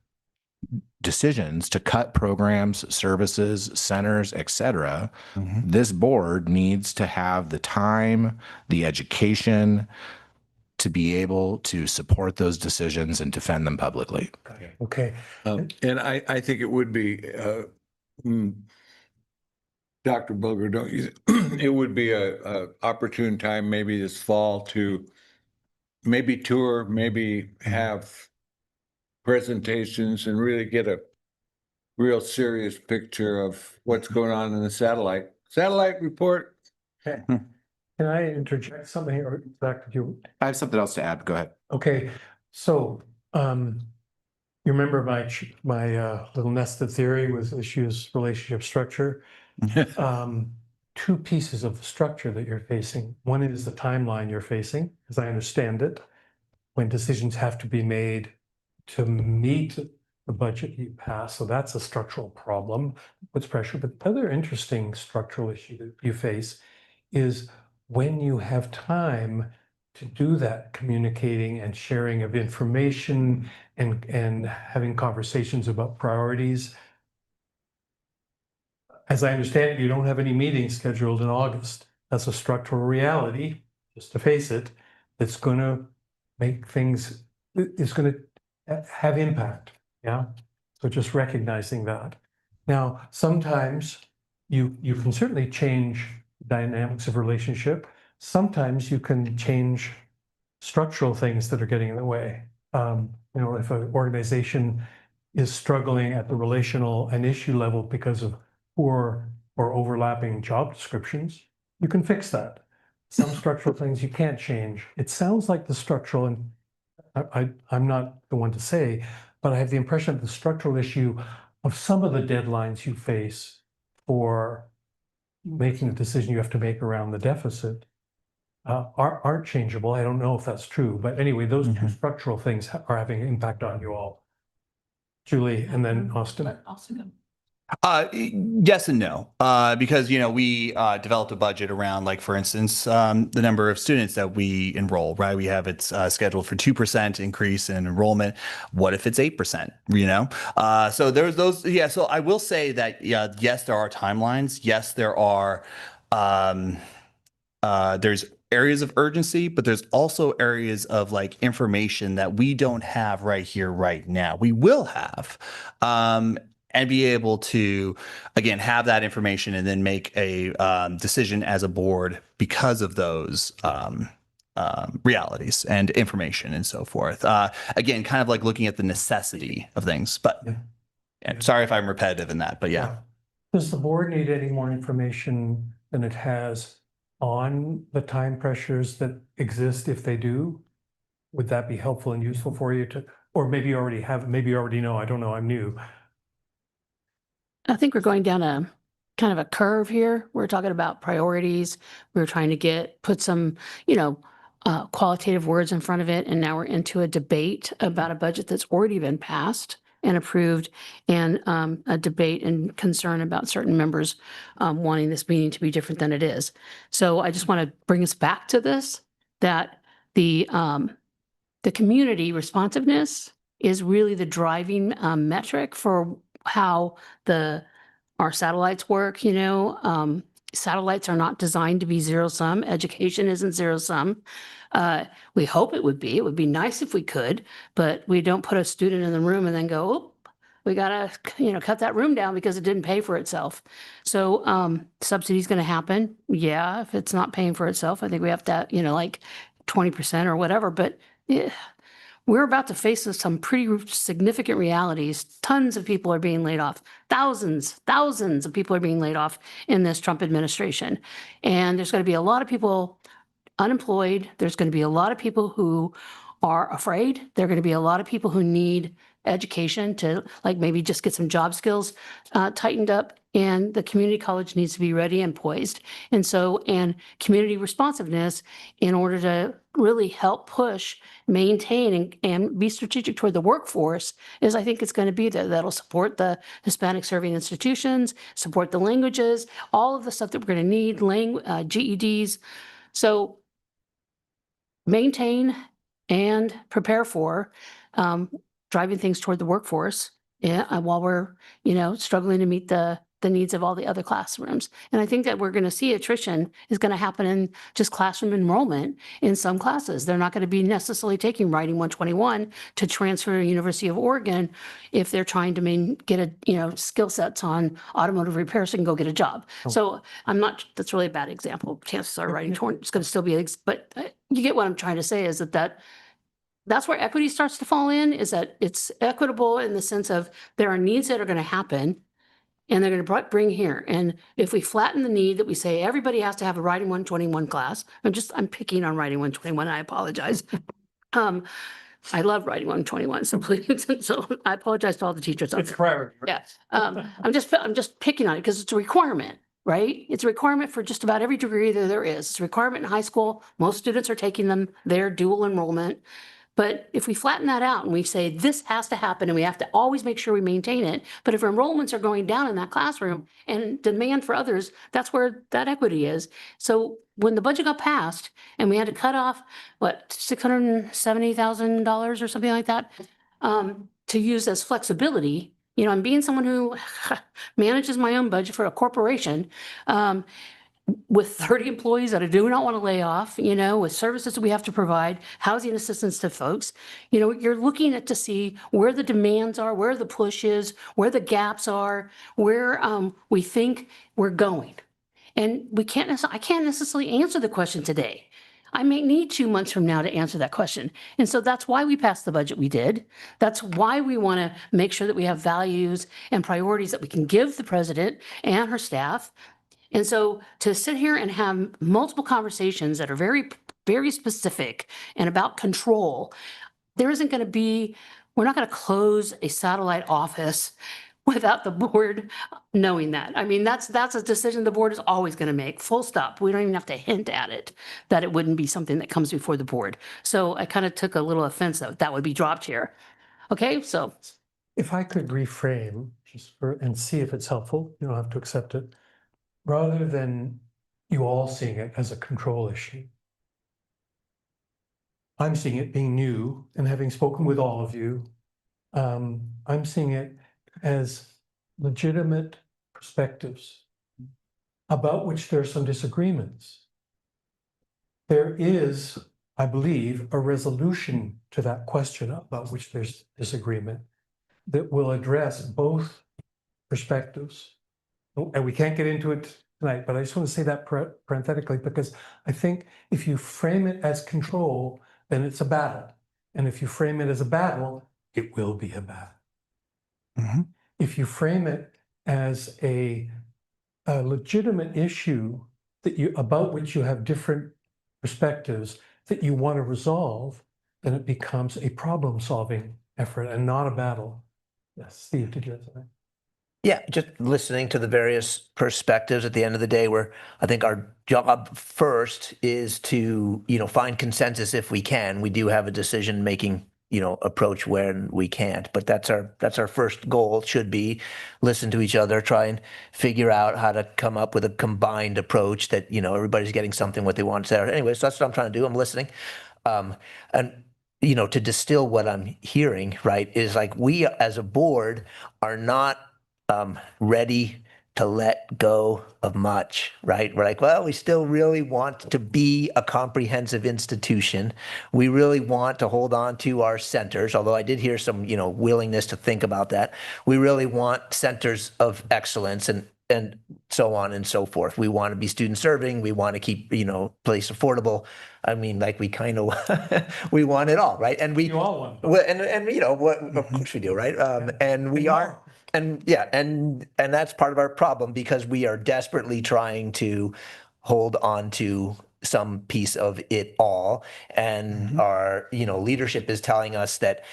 decisions to cut programs, services, centers, etc., this board needs to have the time, the education to be able to support those decisions and defend them publicly. Okay. And I think it would be, Dr. Bulger, don't you? It would be a opportune time, maybe this fall, to maybe tour, maybe have presentations and really get a real serious picture of what's going on in the satellite report. Okay. Can I interject something here? Or Zach, could you? I have something else to add. Go ahead. Okay. So, you remember my little nested theory with issues, relationship structure? Two pieces of the structure that you're facing. One is the timeline you're facing, as I understand it, when decisions have to be made to meet the budget you pass. So that's a structural problem, puts pressure. But the other interesting structural issue that you face is when you have time to do that communicating and sharing of information and having conversations about priorities. As I understand it, you don't have any meetings scheduled in August. That's a structural reality, just to face it, that's going to make things, is going to have impact. Yeah. So just recognizing that. Now, sometimes you can certainly change dynamics of relationship. Sometimes you can change structural things that are getting in the way. If an organization is struggling at the relational and issue level because of poor or overlapping job descriptions, you can fix that. Some structural things you can't change. It sounds like the structural, and I'm not the one to say, but I have the impression that the structural issue of some of the deadlines you face for making the decision you have to make around the deficit aren't changeable. I don't know if that's true, but anyway, those two structural things are having an impact on you all. Julie, and then Austin. Yes and no, because we developed a budget around, like, for instance, the number of students that we enroll. Right, we have it scheduled for 2% increase in enrollment. What if it's 8%? So there's those. Yeah, so I will say that yes, there are timelines. Yes, there are. There's areas of urgency, but there's also areas of, like, information that we don't have right here, right now. We will have, and be able to, again, have that information and then make a decision as a board because of those realities and information and so forth. Again, kind of like looking at the necessity of things. But Yeah. sorry if I'm repetitive in that, but yeah. Does the board need any more information than it has on the time pressures that exist if they do? Would that be helpful and useful for you to, or maybe you already have, maybe you already know, I don't know, I'm new. I think we're going down a kind of a curve here. We're talking about priorities. We're trying to put some, qualitative words in front of it. And now we're into a debate about a budget that's already been passed and approved, and a debate and concern about certain members wanting this meeting to be different than it is. So I just want to bring us back to this, that the community responsiveness is really the driving metric for how our satellites work. Satellites are not designed to be zero sum. Education isn't zero sum. We hope it would be. It would be nice if we could, but we don't put a student in the room and then go, oh, we got to, cut that room down because it didn't pay for itself. So subsidy is going to happen. Yeah, if it's not paying for itself, I think we have to, like 20% or whatever. But we're about to face some pretty significant realities. Tons of people are being laid off. Thousands of people are being laid off in this Trump administration. And there's going to be a lot of people unemployed. There's going to be a lot of people who are afraid. There are going to be a lot of people who need education to, like, maybe just get some job skills tightened up. And the community college needs to be ready and poised. And community responsiveness in order to really help push, maintain, and be strategic toward the workforce is, I think it's going to be that'll support the Hispanic serving institutions, support the languages, all of the stuff that we're going to need, GEDs. So maintain and prepare for driving things toward the workforce, while we're, struggling to meet the needs of all the other classrooms. And I think that we're going to see attrition is going to happen in just classroom enrollment in some classes. They're not going to be necessarily taking Writing 121 to transfer to University of Oregon if they're trying to get skill sets on automotive repairs and go get a job. So that's really a bad example. Chances are Writing 20 is going to still be, but you get what I'm trying to say is that's where equity starts to fall in, is that it's equitable in the sense of there are needs that are going to happen and they're going to bring here. And if we flatten the need that we say everybody has to have a Writing 121 class, I'm picking on Writing 121, I apologize. I love Writing 121, so please, so I apologize to all the teachers. It's priority. Right? Yeah, I'm just picking on it because it's a requirement, right? It's a requirement for just about every degree that there is. It's a requirement in high school. Most students are taking them. They're dual enrollment. But if we flatten that out and we say this has to happen and we have to always make sure we maintain it, but if enrollments are going down in that classroom and demand for others, that's where that equity is. So when the budget got passed and we had to cut off, $670,000 or something like that, to use as flexibility, and being someone who manages my own budget for a corporation, with 30 employees that I do not want to lay off, with services that we have to provide, housing assistance to folks, you're looking at to see where the demands are, where the push is, where the gaps are, where we think we're going. And I can't necessarily answer the question today. I may need 2 months from now to answer that question. And so that's why we passed the budget we did. That's why we want to make sure that we have values and priorities that we can give the president and her staff. And so to sit here and have multiple conversations that are very, very specific and about control, we're not going to close a satellite office. without the board knowing that. I mean, that's a decision the board is always going to make, full stop. We don't even have to hint at it, that it wouldn't be something that comes before the board. So I kind of took a little offense that that would be dropped here. Okay, so If I could reframe and see if it's helpful, you don't have to accept it, rather than you all seeing it as a control issue. I'm seeing it being new, and having spoken with all of you, I'm seeing it as legitimate perspectives about which there are some disagreements. There is, I believe, a resolution to that question about which there's disagreement that will address both perspectives. And we can't get into it tonight, but I just want to say that parenthetically, because I think if you frame it as control, then it's a battle. And if you frame it as a battle, it will be a battle. Mhm. If you frame it as a legitimate issue about which you have different perspectives that you want to resolve, then it becomes a problem-solving effort and not a battle. Yes, Steve, did you have something? Yeah, just listening to the various perspectives at the end of the day, where I think our job first is to, find consensus if we can. We do have a decision-making, approach when we can't, but that's our first goal, should be listen to each other, try and figure out how to come up with a combined approach that, everybody's getting something what they want there. Anyway, so that's what I'm trying to do. I'm listening. And to distill what I'm hearing, right, is like we as a board are not ready to let go of much, right? We're like, well, we still really want to be a comprehensive institution. We really want to hold on to our centers, although I did hear some, willingness to think about that. We really want centers of excellence and so on and so forth. We want to be student serving. We want to keep, place affordable. I mean, like we kind of, we want it all, right? And we, You all want. well, and what, of course we do, right? And we are, and yeah, and that's part of our problem, because we are desperately trying to hold on to some piece of it all, and our leadership is telling us that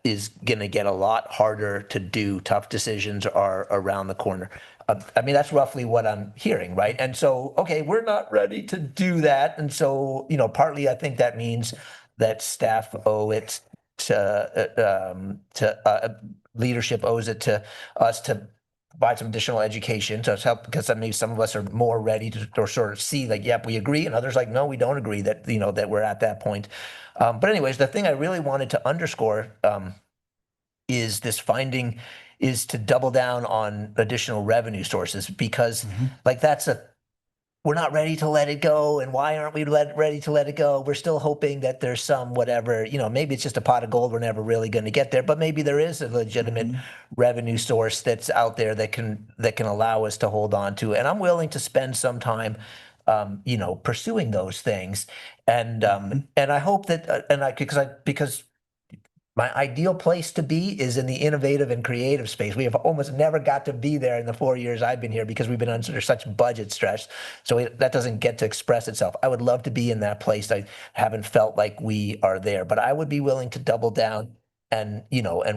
is going to get a lot harder to do. Tough decisions are around the corner. I mean, that's roughly what I'm hearing, right? And so, okay, we're not ready to do that, and so partly I think that means that staff owe it to leadership owes it to us to provide some additional education to help, because maybe some of us are more ready to or sort of see like, yep, we agree, and others like, no, we don't agree that that we're at that point. But anyways, the thing I really wanted to underscore is this finding is to double down on additional revenue sources, because like we're not ready to let it go. And why aren't we ready to let it go? We're still hoping that there's some whatever, maybe it's just a pot of gold. We're never really going to get there, but maybe there is a legitimate revenue source that's out there that can allow us to hold on to. And I'm willing to spend some time, pursuing those things. And and I hope that because my ideal place to be is in the innovative and creative space. We have almost never got to be there in the 4 years I've been here, because we've been under such budget stress. So that doesn't get to express itself. I would love to be in that place. I haven't felt like we are there, but I would be willing to double down and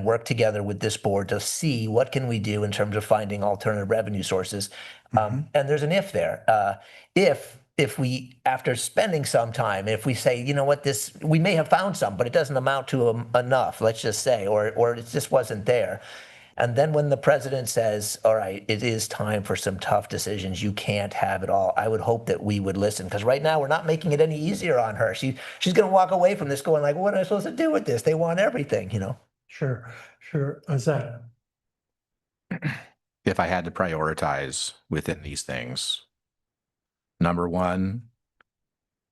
work together with this board to see what can we do in terms of finding alternative revenue sources. And there's an if there. If we, after spending some time, if we say, you know what, we may have found some, but it doesn't amount to enough, let's just say, or it just wasn't there. And then when the president says, all right, it is time for some tough decisions, you can't have it all, I would hope that we would listen, because right now we're not making it any easier on her. She's going to walk away from this going like, what am I supposed to do with this? They want everything, Sure. Zach? If I had to prioritize within these things, number one,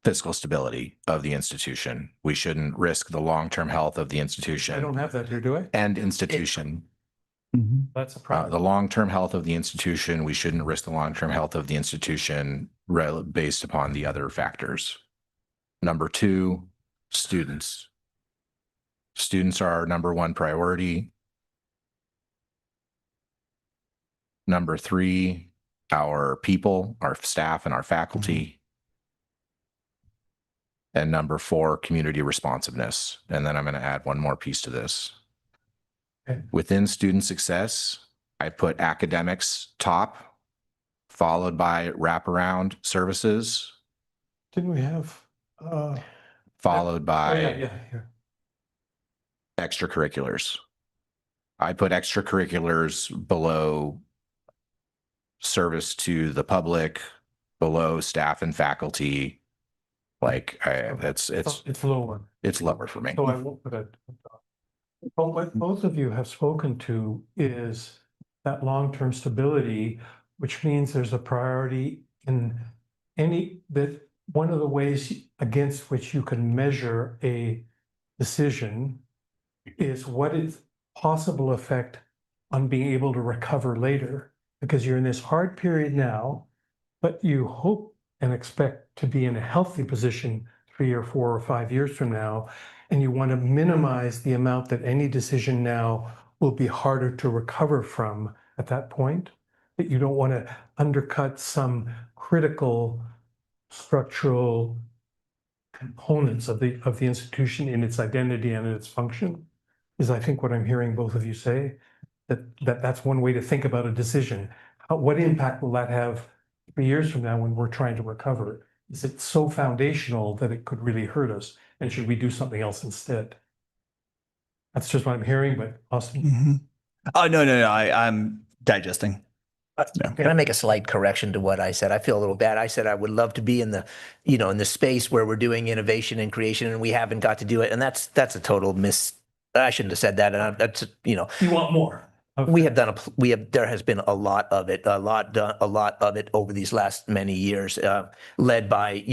fiscal stability of the institution. We shouldn't risk the long-term health of the I institution don't have that here, do I? and institution. That's a The problem. long-term health of the institution, we shouldn't risk the long-term health of the institution based upon the other factors. Number two, students. Students are our number one priority. Number three, our people, our staff, and our faculty. And number four, community responsiveness. And then I'm going to add one more piece to this. Okay. Within student success, I put academics top, followed by wraparound services, Didn't we have, followed oh, by yeah. extracurriculars. I put extracurriculars below service to the public, below staff and faculty. Like it's It's lower. it's lower for me. So I won't put it. But what both of you have spoken to is that long-term stability, which means there's a priority in that one of the ways against which you can measure a decision is what is possible effect on being able to recover later, because you're in this hard period now, but you hope and expect to be in a healthy position 3 or 4 or 5 years from now, and you want to minimize the amount that any decision now will be harder to recover from at that point, that you don't want to undercut some critical structural components of the institution in its identity and in its function, is I think what I'm hearing both of you say, that's one way to think about a decision. What impact will that have 3 years from now when we're trying to recover? Is it so foundational that it could really hurt us? And should we do something else instead? That's just what I'm hearing, but Austin. Oh, no. I'm digesting. Can I make a slight correction to what I said? I feel a little bad. I said I would love to be in the, in the space where we're doing innovation and creation, and we haven't got to do it. And that's a total I shouldn't have said that. And that's, You want more. there has been a lot of it over these last many years, led by,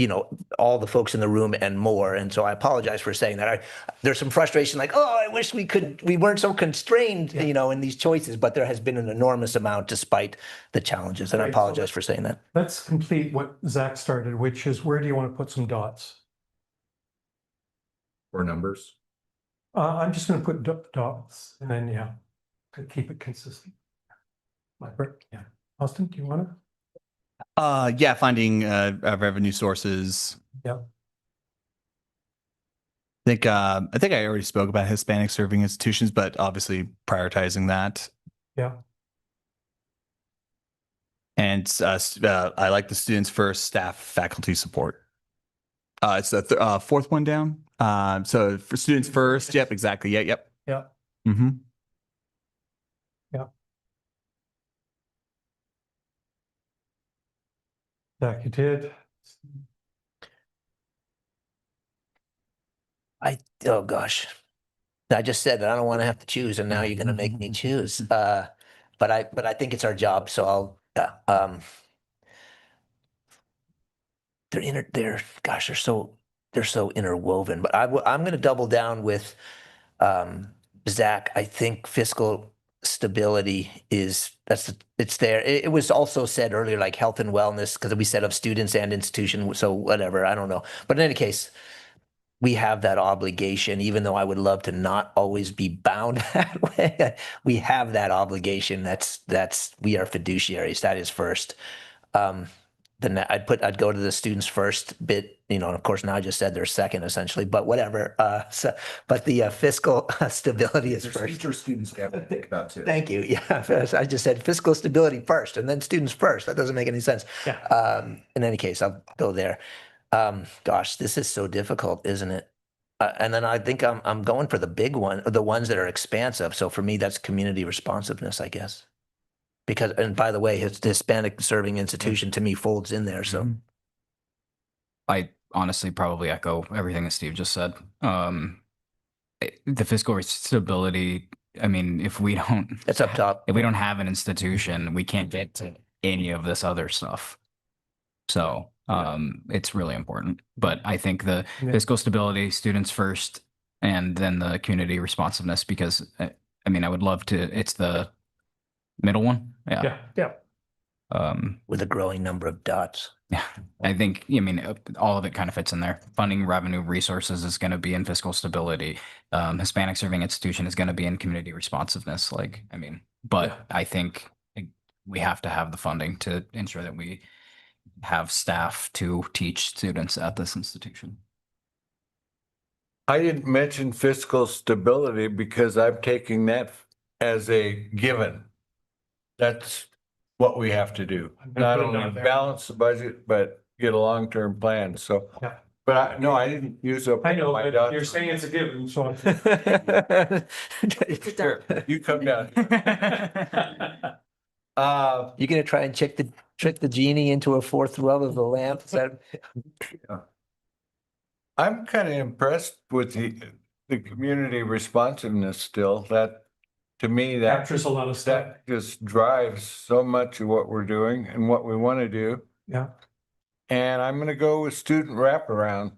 all the folks in the room and more. And so I apologize for saying that. There's some frustration, like, oh, I wish we weren't so constrained, in these choices, but there has been an enormous amount despite the challenges. And I Right, so apologize for saying that. Let's complete what Zach started, which is where do you want to put some dots? Or numbers. I'm just going to put dots and then, to keep it consistent. Yeah. Austin, do you want to? Yeah, finding revenue sources. Yep. I think I already spoke about Hispanic serving institutions, but obviously prioritizing that. Yeah. And I like the students first, staff, faculty support. It's the fourth one down. So for students first, yep, exactly. Yep. Yeah. Mm-hmm. Zach, you did. Oh gosh, I just said that I don't want to have to choose, and now you're going to make me choose. But I think it's our job, so I'll. They're so interwoven. But I'm going to double down with Zach. I think fiscal stability it's there. It was also said earlier, like health and wellness, because we said of students and institution. So whatever, I don't know. But in any case, we have that obligation, even though I would love to not always be bound that way. We have that obligation. We are fiduciaries. That is first. Then I'd go to the students first bit, and of course now I just said they're second essentially, but whatever. But the fiscal stability is first. Future students have to think about too. Thank you. Yeah, I just said fiscal stability first and then students first. That doesn't make any sense. Yeah. In any case, I'll go there. Gosh, this is so difficult, isn't it? And then I think I'm going for the big one, the ones that are expansive. So for me, that's community responsiveness, I guess. Because, and by the way, his Hispanic serving institution to me folds in there. So I honestly probably echo everything that Steve just said. The fiscal stability, I mean, if we don't, it's up top. if we don't have an institution, we can't get to any of this other stuff. So it's really important. But I think the fiscal stability, students first, and then the community responsiveness, because I mean, I would love to, it's the middle one. Yeah. With a growing number of dots. Yeah, I think, I mean, all of it kind of fits in there. Funding, revenue, resources is going to be in fiscal stability. Hispanic serving institution is going to be in community responsiveness. But I think we have to have the funding to ensure that we have staff to teach students at this institution. I didn't mention fiscal stability because I'm taking that as a given. That's what we have to do. I'm gonna Not put it only out there. balance the budget, but get a long-term plan. So, Yeah. but I didn't use up. I know, my but dots. you're saying it's a given, so. Here, you come down. You're gonna try and trick the genie into a fourth rub of the lamp? Is that? I'm kind of impressed with the community responsiveness still. That, to me, that Captures a lot of stuff. that just drives so much of what we're doing and what we want to do. Yeah. And I'm going to go with student wraparound,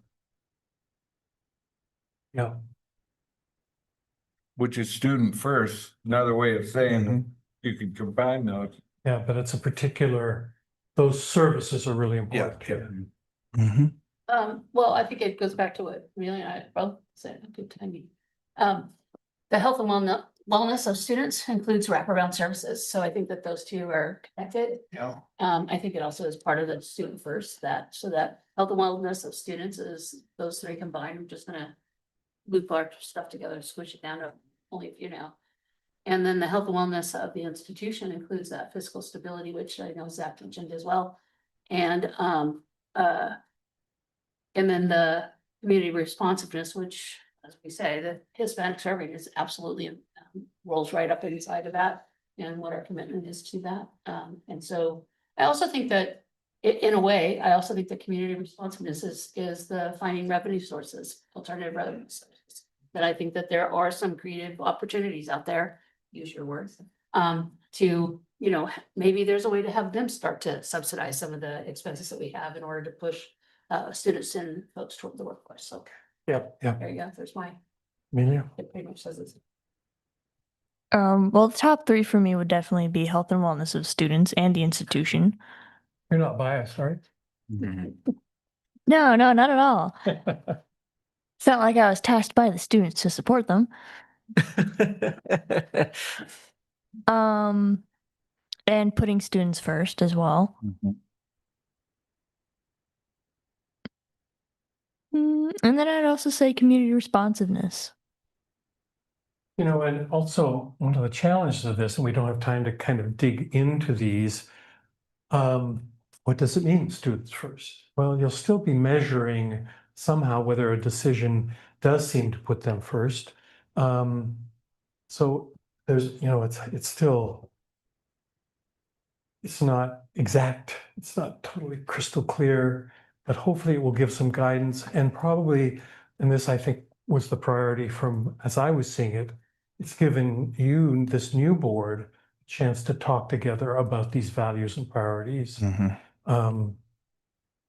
Yeah. which is student first. Another way of saying you can combine those. Yeah, but it's a particular, those services are really important. Mhm. Well, I think it goes back to what Amelia and I both said, good timing. The health and wellness of students includes wraparound services, so I think that those two are connected. Yeah. I think it also is part of the student first, so that health and wellness of students is those three combined. I'm just gonna loop our stuff together, squish it down to only a few now. And then the health and wellness of the institution includes that fiscal stability, which I know Zach mentioned as well. And then the community responsiveness, which, as we say, the Hispanic serving is absolutely rolls right up inside of that and what our commitment is to that. And so I also think that in a way, I also think the community responsiveness is the finding revenue sources, alternative revenue sources. That I think that there are some creative opportunities out there, use your words, to, maybe there's a way to have them start to subsidize some of the expenses that we have in order to push students and folks toward the workforce. So Yeah, yeah. there you go. There's my, Amelia? it pretty much says it's. Well, the top three for me would definitely be health and wellness of students and the institution. You're not biased, right? No, not at all. It's not like I was tasked by the students to support them. And putting students first as well. And then I'd also say community responsiveness. And also one of the challenges of this, and we don't have time to kind of dig into these. What does it mean, students first? Well, you'll still be measuring somehow whether a decision does seem to put them first. So there's, it's still, it's not exact, it's not totally crystal clear, but hopefully it will give some guidance and probably, and this I think was the priority from, as I was seeing it, it's given you, this new board, a chance to talk together about these values and priorities.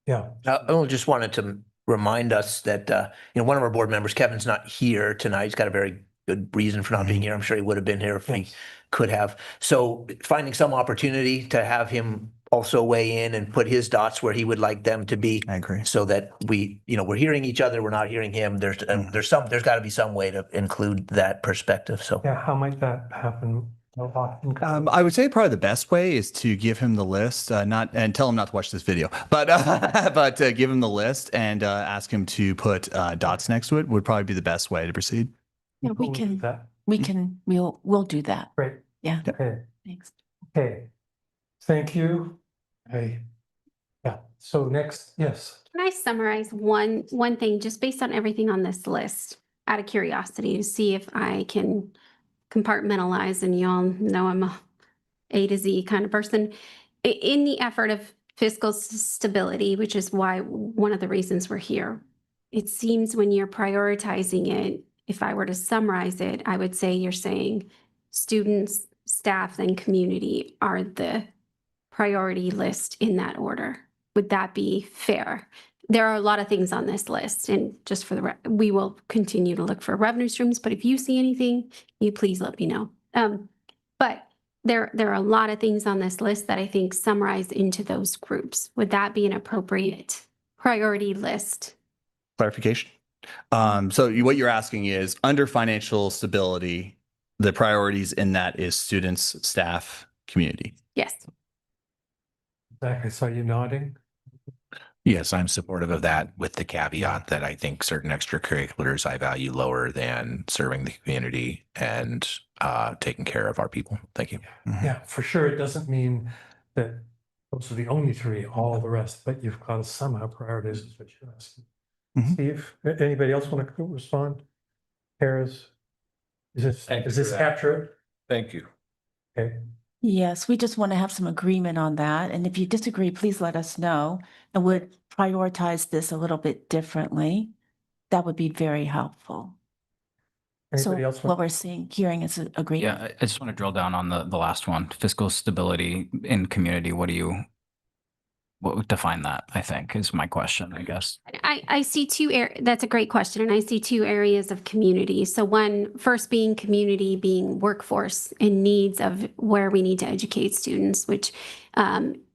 Yeah. I just wanted to remind us that, one of our board members, Kevin's not here tonight. He's got a very good reason for not being here. I'm sure he would have been here if he could have. So finding some opportunity to have him also weigh in and put his dots where he would like them to be. I agree. So that we, we're hearing each other, we're not hearing him. There's got to be some way to include that perspective. So Yeah, how might that happen? I would say probably the best way is to give him the list, and tell him not to watch this video, but give him the list and ask him to put dots next to it would probably be the best way to proceed. Yeah, We'll do that. we'll do that. Great. Yeah, Okay. thanks. Okay. Thank you. Hey. Yeah. So next, yes. Can I summarize one thing just based on everything on this list out of curiosity to see if I can compartmentalize, and y'all know I'm A to Z kind of person. In the effort of fiscal stability, which is why one of the reasons we're here, it seems when you're prioritizing it, if I were to summarize it, I would say you're saying students, staff, and community are the priority list in that order. Would that be fair? There are a lot of things on this list, and just for we will continue to look for revenue streams, but if you see anything, you please let me know. But there are a lot of things on this list that I think summarize into those groups. Would that be an appropriate priority list? Clarification. So what you're asking is under financial stability, the priorities in that is students, staff, community. Yes. Zach, I saw you nodding. Yes, I'm supportive of that with the caveat that I think certain extracurriculars I value lower than serving the community and taking care of our people. Thank you. Yeah, for sure. It doesn't mean that those are the only three, all the rest, but you've got to somehow prioritize is what you're asking. Mhm. Steve, anybody else want to respond? Paris? Thank you Is this for that. accurate? Thank you. Okay. Yes, we just want to have some agreement on that. And if you disagree, please let us know and would prioritize this a little bit differently. That would be very helpful. So Anybody else? what we're seeing, hearing is agreement. Yeah, I just want to drill down on the last one, fiscal stability in community. What would define that, I think, is my question, I guess. I see that's a great question. And I see two areas of community. So one, first being community, being workforce and needs of where we need to educate students, which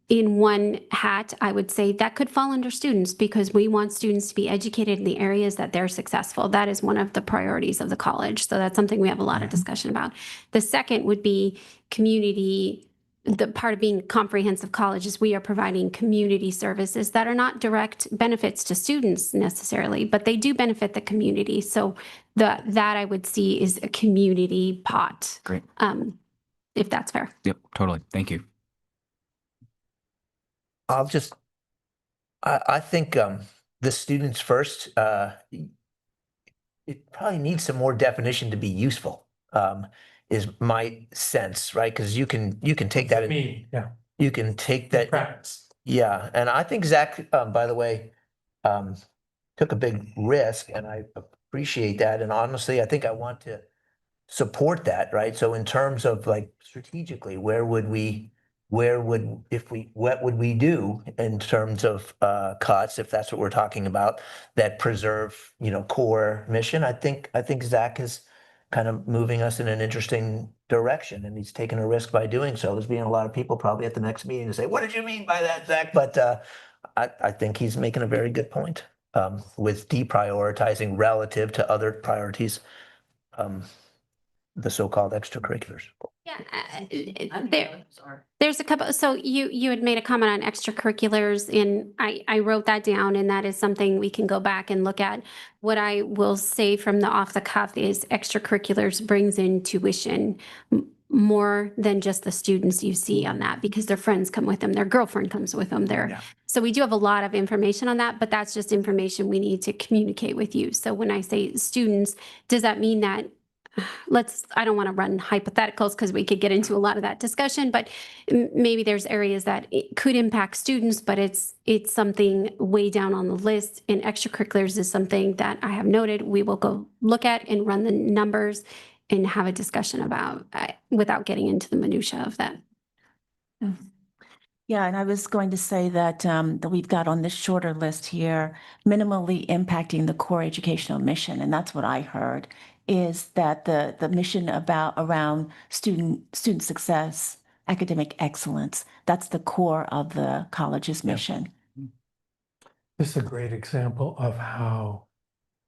in one hat, I would say that could fall under students because we want students to be educated in the areas that they're successful. That is one of the priorities of the college. So that's something we have a lot of discussion about. The second would be community. The part of being a comprehensive college is we are providing community services that are not direct benefits to students necessarily, but they do benefit the community. So that I would see is a community pot. Great. If that's fair. Yep, totally. Thank you. I think the students first, it probably needs some more definition to be useful, is my sense, right? Because you can take that, Yeah. you can take that. Practice. Yeah, and I think Zach, by the way, took a big risk, and I appreciate that. And honestly, I think I want to support that, right? So in terms of like strategically, what would we do in terms of cuts, if that's what we're talking about, that preserve, core mission? I think Zach is kind of moving us in an interesting direction, and he's taking a risk by doing so. There's being a lot of people probably at the next meeting to say, what did you mean by that, Zach? But I think he's making a very good point with deprioritizing relative to other priorities, the so-called extracurriculars. Yeah, there's a couple. So you had made a comment on extracurriculars, and I wrote that down, and that is something we can go back and look at. What I will say from the off the cuff is extracurriculars brings in tuition more than just the students you see on that, because their friends come with them, their girlfriend comes with them. So we do have a lot of information on that, but that's just information we need to communicate with you. So when I say students, does that mean that I don't want to run hypotheticals because we could get into a lot of that discussion, but maybe there's areas that it could impact students, but it's something way down on the list. And extracurriculars is something that I have noted we will go look at and run the numbers and have a discussion about without getting into the minutia of that. Yeah, and I was going to say that that we've got on this shorter list here, minimally impacting the core educational mission, and that's what I heard, is that the mission around student success, academic excellence, that's the core of the college's mission. This is a great example of how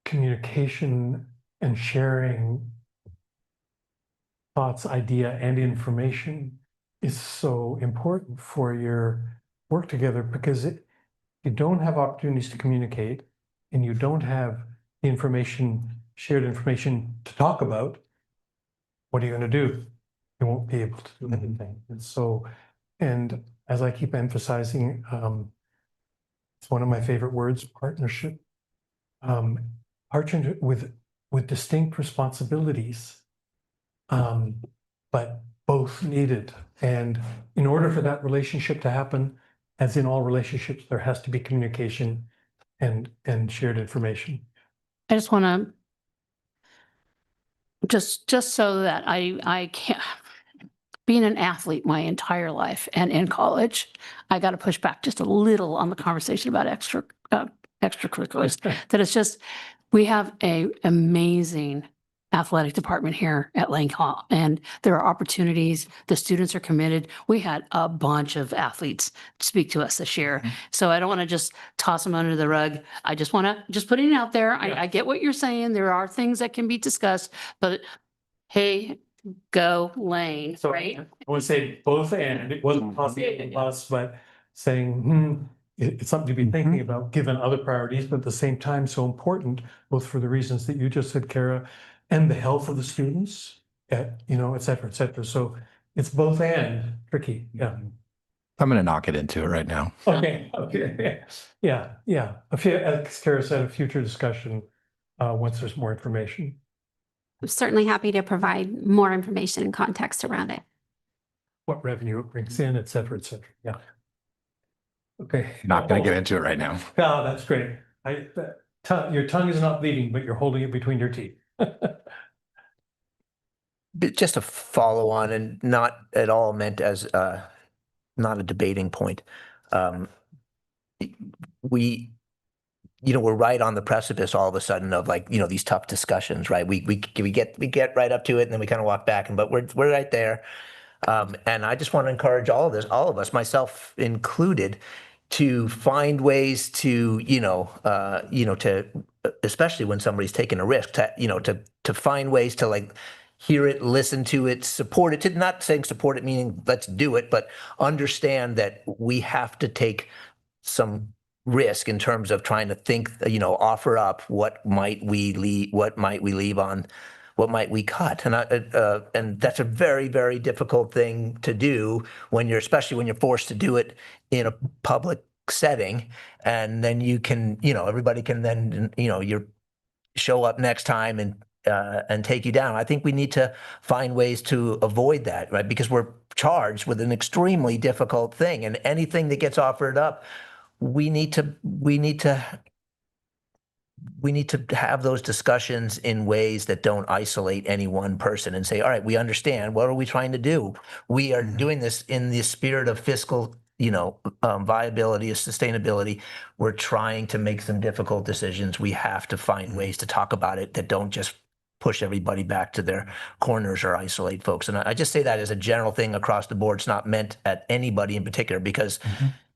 communication and sharing thoughts, idea, and information is so important for your work together, because you don't have opportunities to communicate and you don't have the shared information to talk about. What are you going to do? You won't be able to do anything. And as I keep emphasizing, it's one of my favorite words, partnership. Partnership with distinct responsibilities, but both needed. And in order for that relationship to happen, as in all relationships, there has to be communication and shared information. I just want to, just so that I can't, being an athlete my entire life and in college, I got to push back just a little on the conversation about extracurriculars. That it's just, we have a amazing athletic department here at Lane Hall, and there are opportunities. The students are committed. We had a bunch of athletes speak to us this year. So I don't want to just toss them under the rug. I just want to just put it out there. I get what you're saying. There are things that can be discussed, but hey, go Lane, So right? I would say both, and it wasn't possible us, but saying, it's something to be thinking about, given other priorities, but at the same time, so important, both for the reasons that you just said, Kara, and the health of the students, you know, et cetera, et cetera. So it's both and tricky. Yeah. I'm going to knock it into it right now. Okay. Okay. Yeah. Yeah. As Kara said, a future discussion once there's more information. I'm certainly happy to provide more information and context around it. What revenue it brings in, et cetera, et cetera. Yeah. Okay. Not going to get into it right now. Oh, that's great. Your tongue is not bleeding, but you're holding it between your teeth. But just a follow on, and not at all meant as not a debating point. We, you know, we're right on the precipice all of a sudden of, like, you know, these tough discussions, right? We get right up to it, and then we kind of walk back, but we're right there. And I just want to encourage all of us, myself included, to find ways to, to, especially when somebody's taking a risk, to find ways to, like, hear it, listen to it, support it. To not saying support it meaning let's do it, but understand that we have to take some risk in terms of trying to think, offer up what might we leave on. What might we cut? And that's a very, very difficult thing to do especially when you're forced to do it in a public setting. And then you can, everybody can then, you show up next time and take you down. I think we need to find ways to avoid that, right? Because we're charged with an extremely difficult thing, and anything that gets offered up, we need to have those discussions in ways that don't isolate any one person and say, all right, we understand. What are we trying to do? We are doing this in the spirit of fiscal, viability, of sustainability. We're trying to make some difficult decisions. We have to find ways to talk about it that don't just push everybody back to their corners or isolate folks. And I just say that as a general thing across the board. It's not meant at anybody in particular, because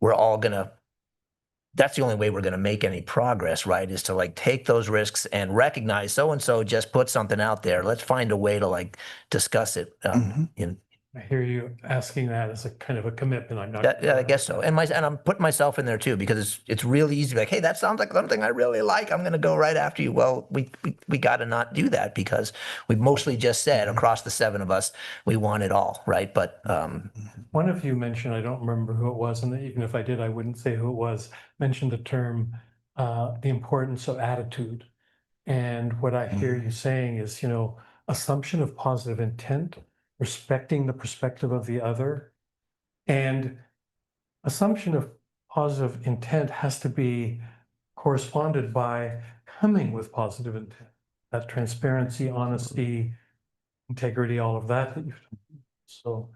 we're all that's the only way we're going to make any progress, right? Is to, like, take those risks and recognize so-and-so just put something out there. Let's find a way to, like, discuss it. I hear you asking that as a kind of a commitment. I'm not. I guess so. And I'm putting myself in there too, because it's really easy to be like, hey, that sounds like something I really like. I'm going to go right after you. Well, we got to not do that, because we mostly just said across the 7 of us, we want it all, right? But one of you mentioned, I don't remember who it was, and even if I did, I wouldn't say who it was, mentioned the term, the importance of attitude. And what I hear you saying is, assumption of positive intent, respecting the perspective of the other, and assumption of positive intent has to be corresponded by coming with positive intent, that transparency, honesty, integrity, all of that. So,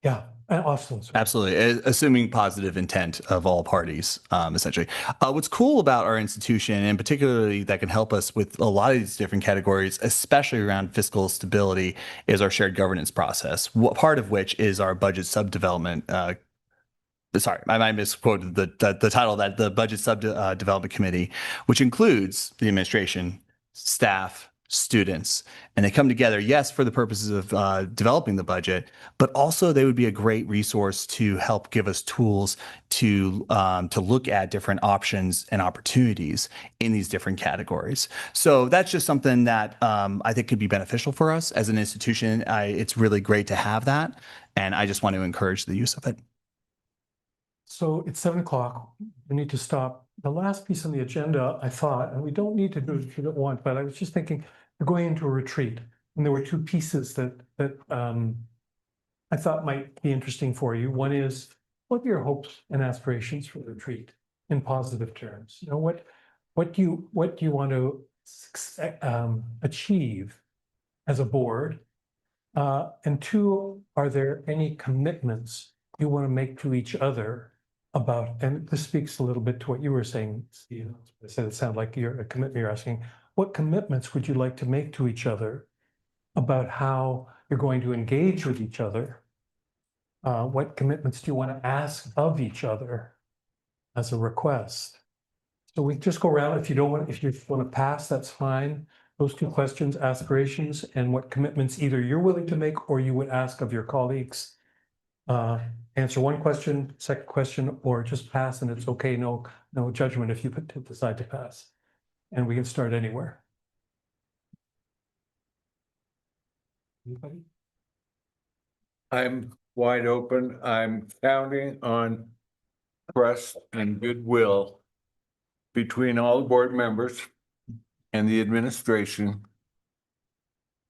yeah, Austin. Absolutely. Assuming positive intent of all parties, essentially. What's cool about our institution, and particularly that can help us with a lot of these different categories, especially around fiscal stability, is our shared governance process, part of which is our budget sub-development. Sorry, I might misquoted the title of that, the budget sub-development committee, which includes the administration, staff, students, and they come together, yes, for the purposes of developing the budget, but also they would be a great resource to help give us tools to look at different options and opportunities in these different categories. So that's just something that I think could be beneficial for us as an institution. It's really great to have that, and I just want to encourage the use of it. So it's 7 o'clock. We need to stop. The last piece on the agenda, I thought, and we don't need to do it if you don't want, but I was just thinking, we're going into a retreat, and there were 2 pieces that I thought might be interesting for you. One is, what are your hopes and aspirations for the retreat in positive terms? What do you want to achieve as a board? And 2, are there any commitments you want to make to each other about, and this speaks a little bit to what you were saying, Steve. I said it sounded like a commitment you're asking. What commitments would you like to make to each other about how you're going to engage with each other? What commitments do you want to ask of each other as a request? So we just go around. If you want to pass, that's fine. Those 2 questions, aspirations, and what commitments either you're willing to make or you would ask of your colleagues. answer one question, second question, or just pass, and it's okay. No judgment if you decide to pass. And we can start anywhere. Anybody? I'm wide open. I'm counting on trust and goodwill between all the board members and the administration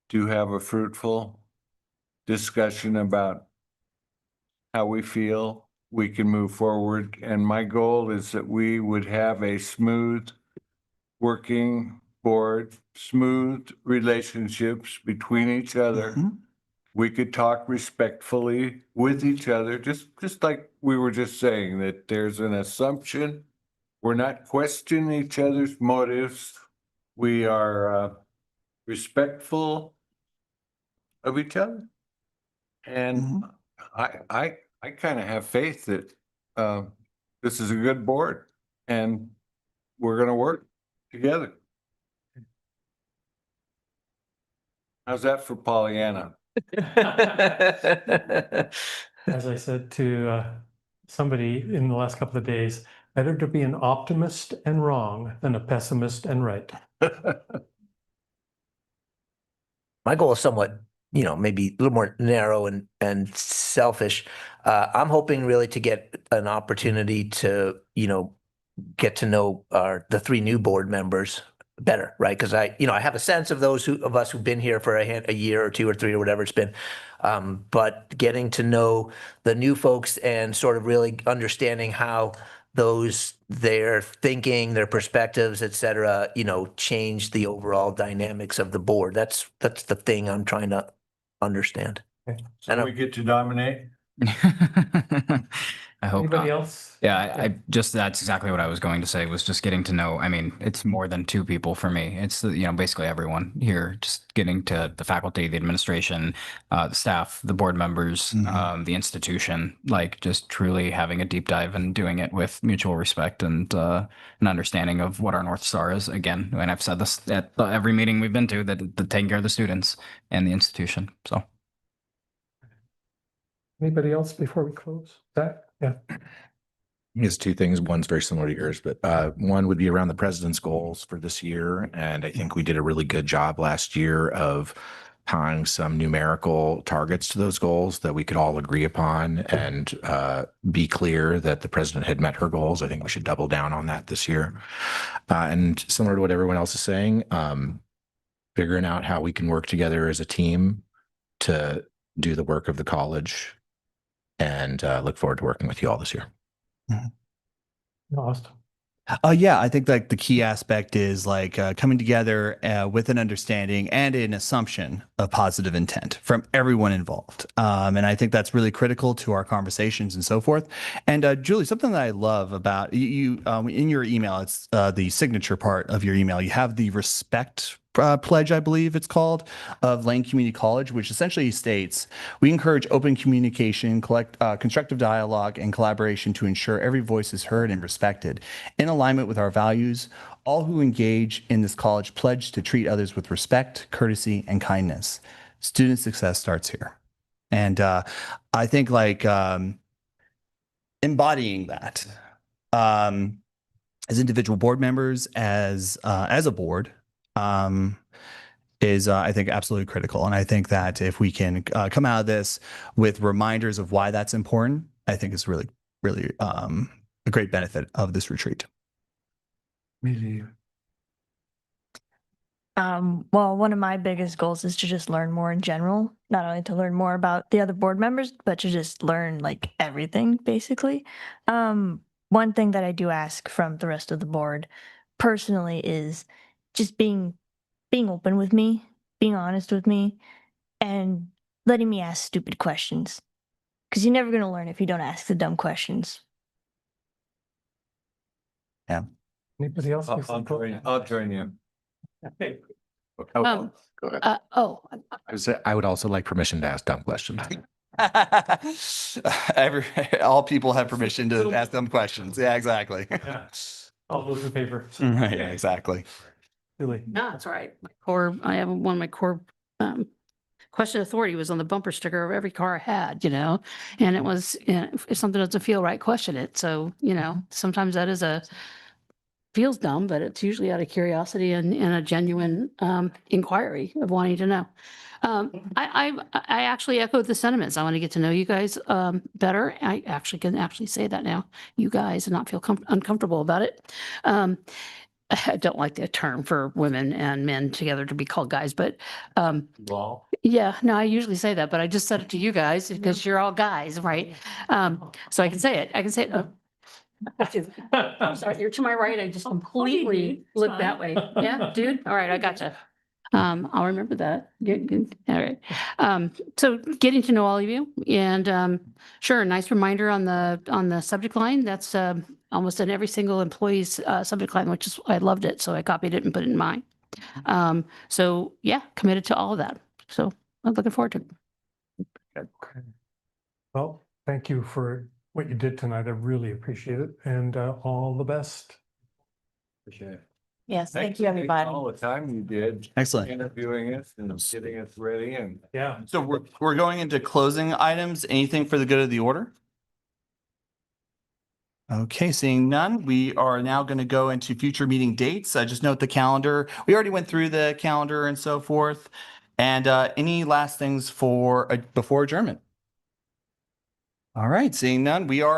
to have a fruitful discussion about how we feel we can move forward. And my goal is that we would have a smooth working board, smooth relationships between each other. Mhm. We could talk respectfully with each other, just like we were just saying, that there's an assumption. We're not questioning each other's motives. We are respectful of each other. And Mhm. I kind of have faith that this is a good board and we're gonna work together. How's that for Pollyanna? As I said to somebody in the last couple of days, better to be an optimist and wrong than a pessimist and right. My goal is somewhat, maybe a little more narrow and selfish. I'm hoping really to get an opportunity to, get to know the three new board members better, right? Because I have a sense of those of us who've been here for a year or two or three or whatever it's been. But getting to know the new folks and sort of really understanding how their thinking, their perspectives, et cetera, change the overall dynamics of the board. That's the thing I'm trying to understand. So we get to dominate? I hope Anybody not. else? Yeah, I just, that's exactly what I was going to say, was just getting to know, I mean, it's more than two people for me. It's, basically everyone here, just getting to the faculty, the administration, the staff, the board members, the institution, like just truly having a deep dive and doing it with mutual respect and an understanding of what our North Star is again. And I've said this at every meeting we've been to, that taking care of the students and the institution. So. Anybody else before we close? Zach? Yeah. Here's two things. One's very similar to yours, but one would be around the president's goals for this year. And I think we did a really good job last year of tying some numerical targets to those goals that we could all agree upon and be clear that the president had met her goals. I think we should double down on that this year. And similar to what everyone else is saying, figuring out how we can work together as a team to do the work of the college, and look forward to working with you all this year. Awesome. Yeah, I think like the key aspect is like coming together with an understanding and an assumption of positive intent from everyone involved. And I think that's really critical to our conversations and so forth. And Julie, something that I love about you in your email, it's the signature part of your email, you have the respect pledge, I believe it's called, of Lane Community College, which essentially states, we encourage open communication, constructive dialogue, and collaboration to ensure every voice is heard and respected. In alignment with our values, all who engage in this college pledge to treat others with respect, courtesy, and kindness. Student success starts here. And I think like embodying that as individual board members, as a board, is I think absolutely critical. And I think that if we can come out of this with reminders of why that's important, I think it's really, really a great benefit of this retreat. Well, one of my biggest goals is to just learn more in general, not only to learn more about the other board members, but to just learn like everything basically. One thing that I do ask from the rest of the board personally is just being open with me, being honest with me, and letting me ask stupid questions. Because you're never going to learn if you don't ask the dumb questions. Yeah. Anybody else? I'll join you. Okay. I I would also like permission to ask dumb questions. All people have permission to ask them questions. Yeah, exactly. Yeah. All those in favor? Yeah, exactly. Julie? No, that's all right. I have one of my core question authority was on the bumper sticker of every car I had, you know? And it was, if something doesn't feel right, question it. So, you know, sometimes that is feels dumb, but it's usually out of curiosity and a genuine inquiry of wanting to know. I actually echoed the sentiments. I want to get to know you guys better. I actually can say that now, you guys, and not feel uncomfortable about it. I don't like the term for women and men together to be called guys, but yeah, no, I usually say that, but I just said it to you guys because you're all guys, right? So I can say it. I can say it. I'm sorry, you're to my right. I just completely looked that way. Yeah, dude. All right, I gotcha. I'll remember that. Good. All right. So getting to know all of you, and sure, nice reminder on the subject line. That's almost in every single employee's subject line, which is I loved it, so I copied it and put it in mine. So yeah, committed to all of that. So I'm looking forward to it. Okay. Well, thank you for what you did tonight. I really appreciate it, and all the best. Appreciate it. Yes, thank Thanks you, for taking everybody. all the time you did. Excellent. Interviewing us and getting us ready and. Yeah. So we're going into closing items. Anything for the good of the order? Okay, seeing none, we are now going to go into future meeting dates. Just note the calendar. We already went through the calendar and so forth. And any last things for before adjournment? All right, seeing none, we are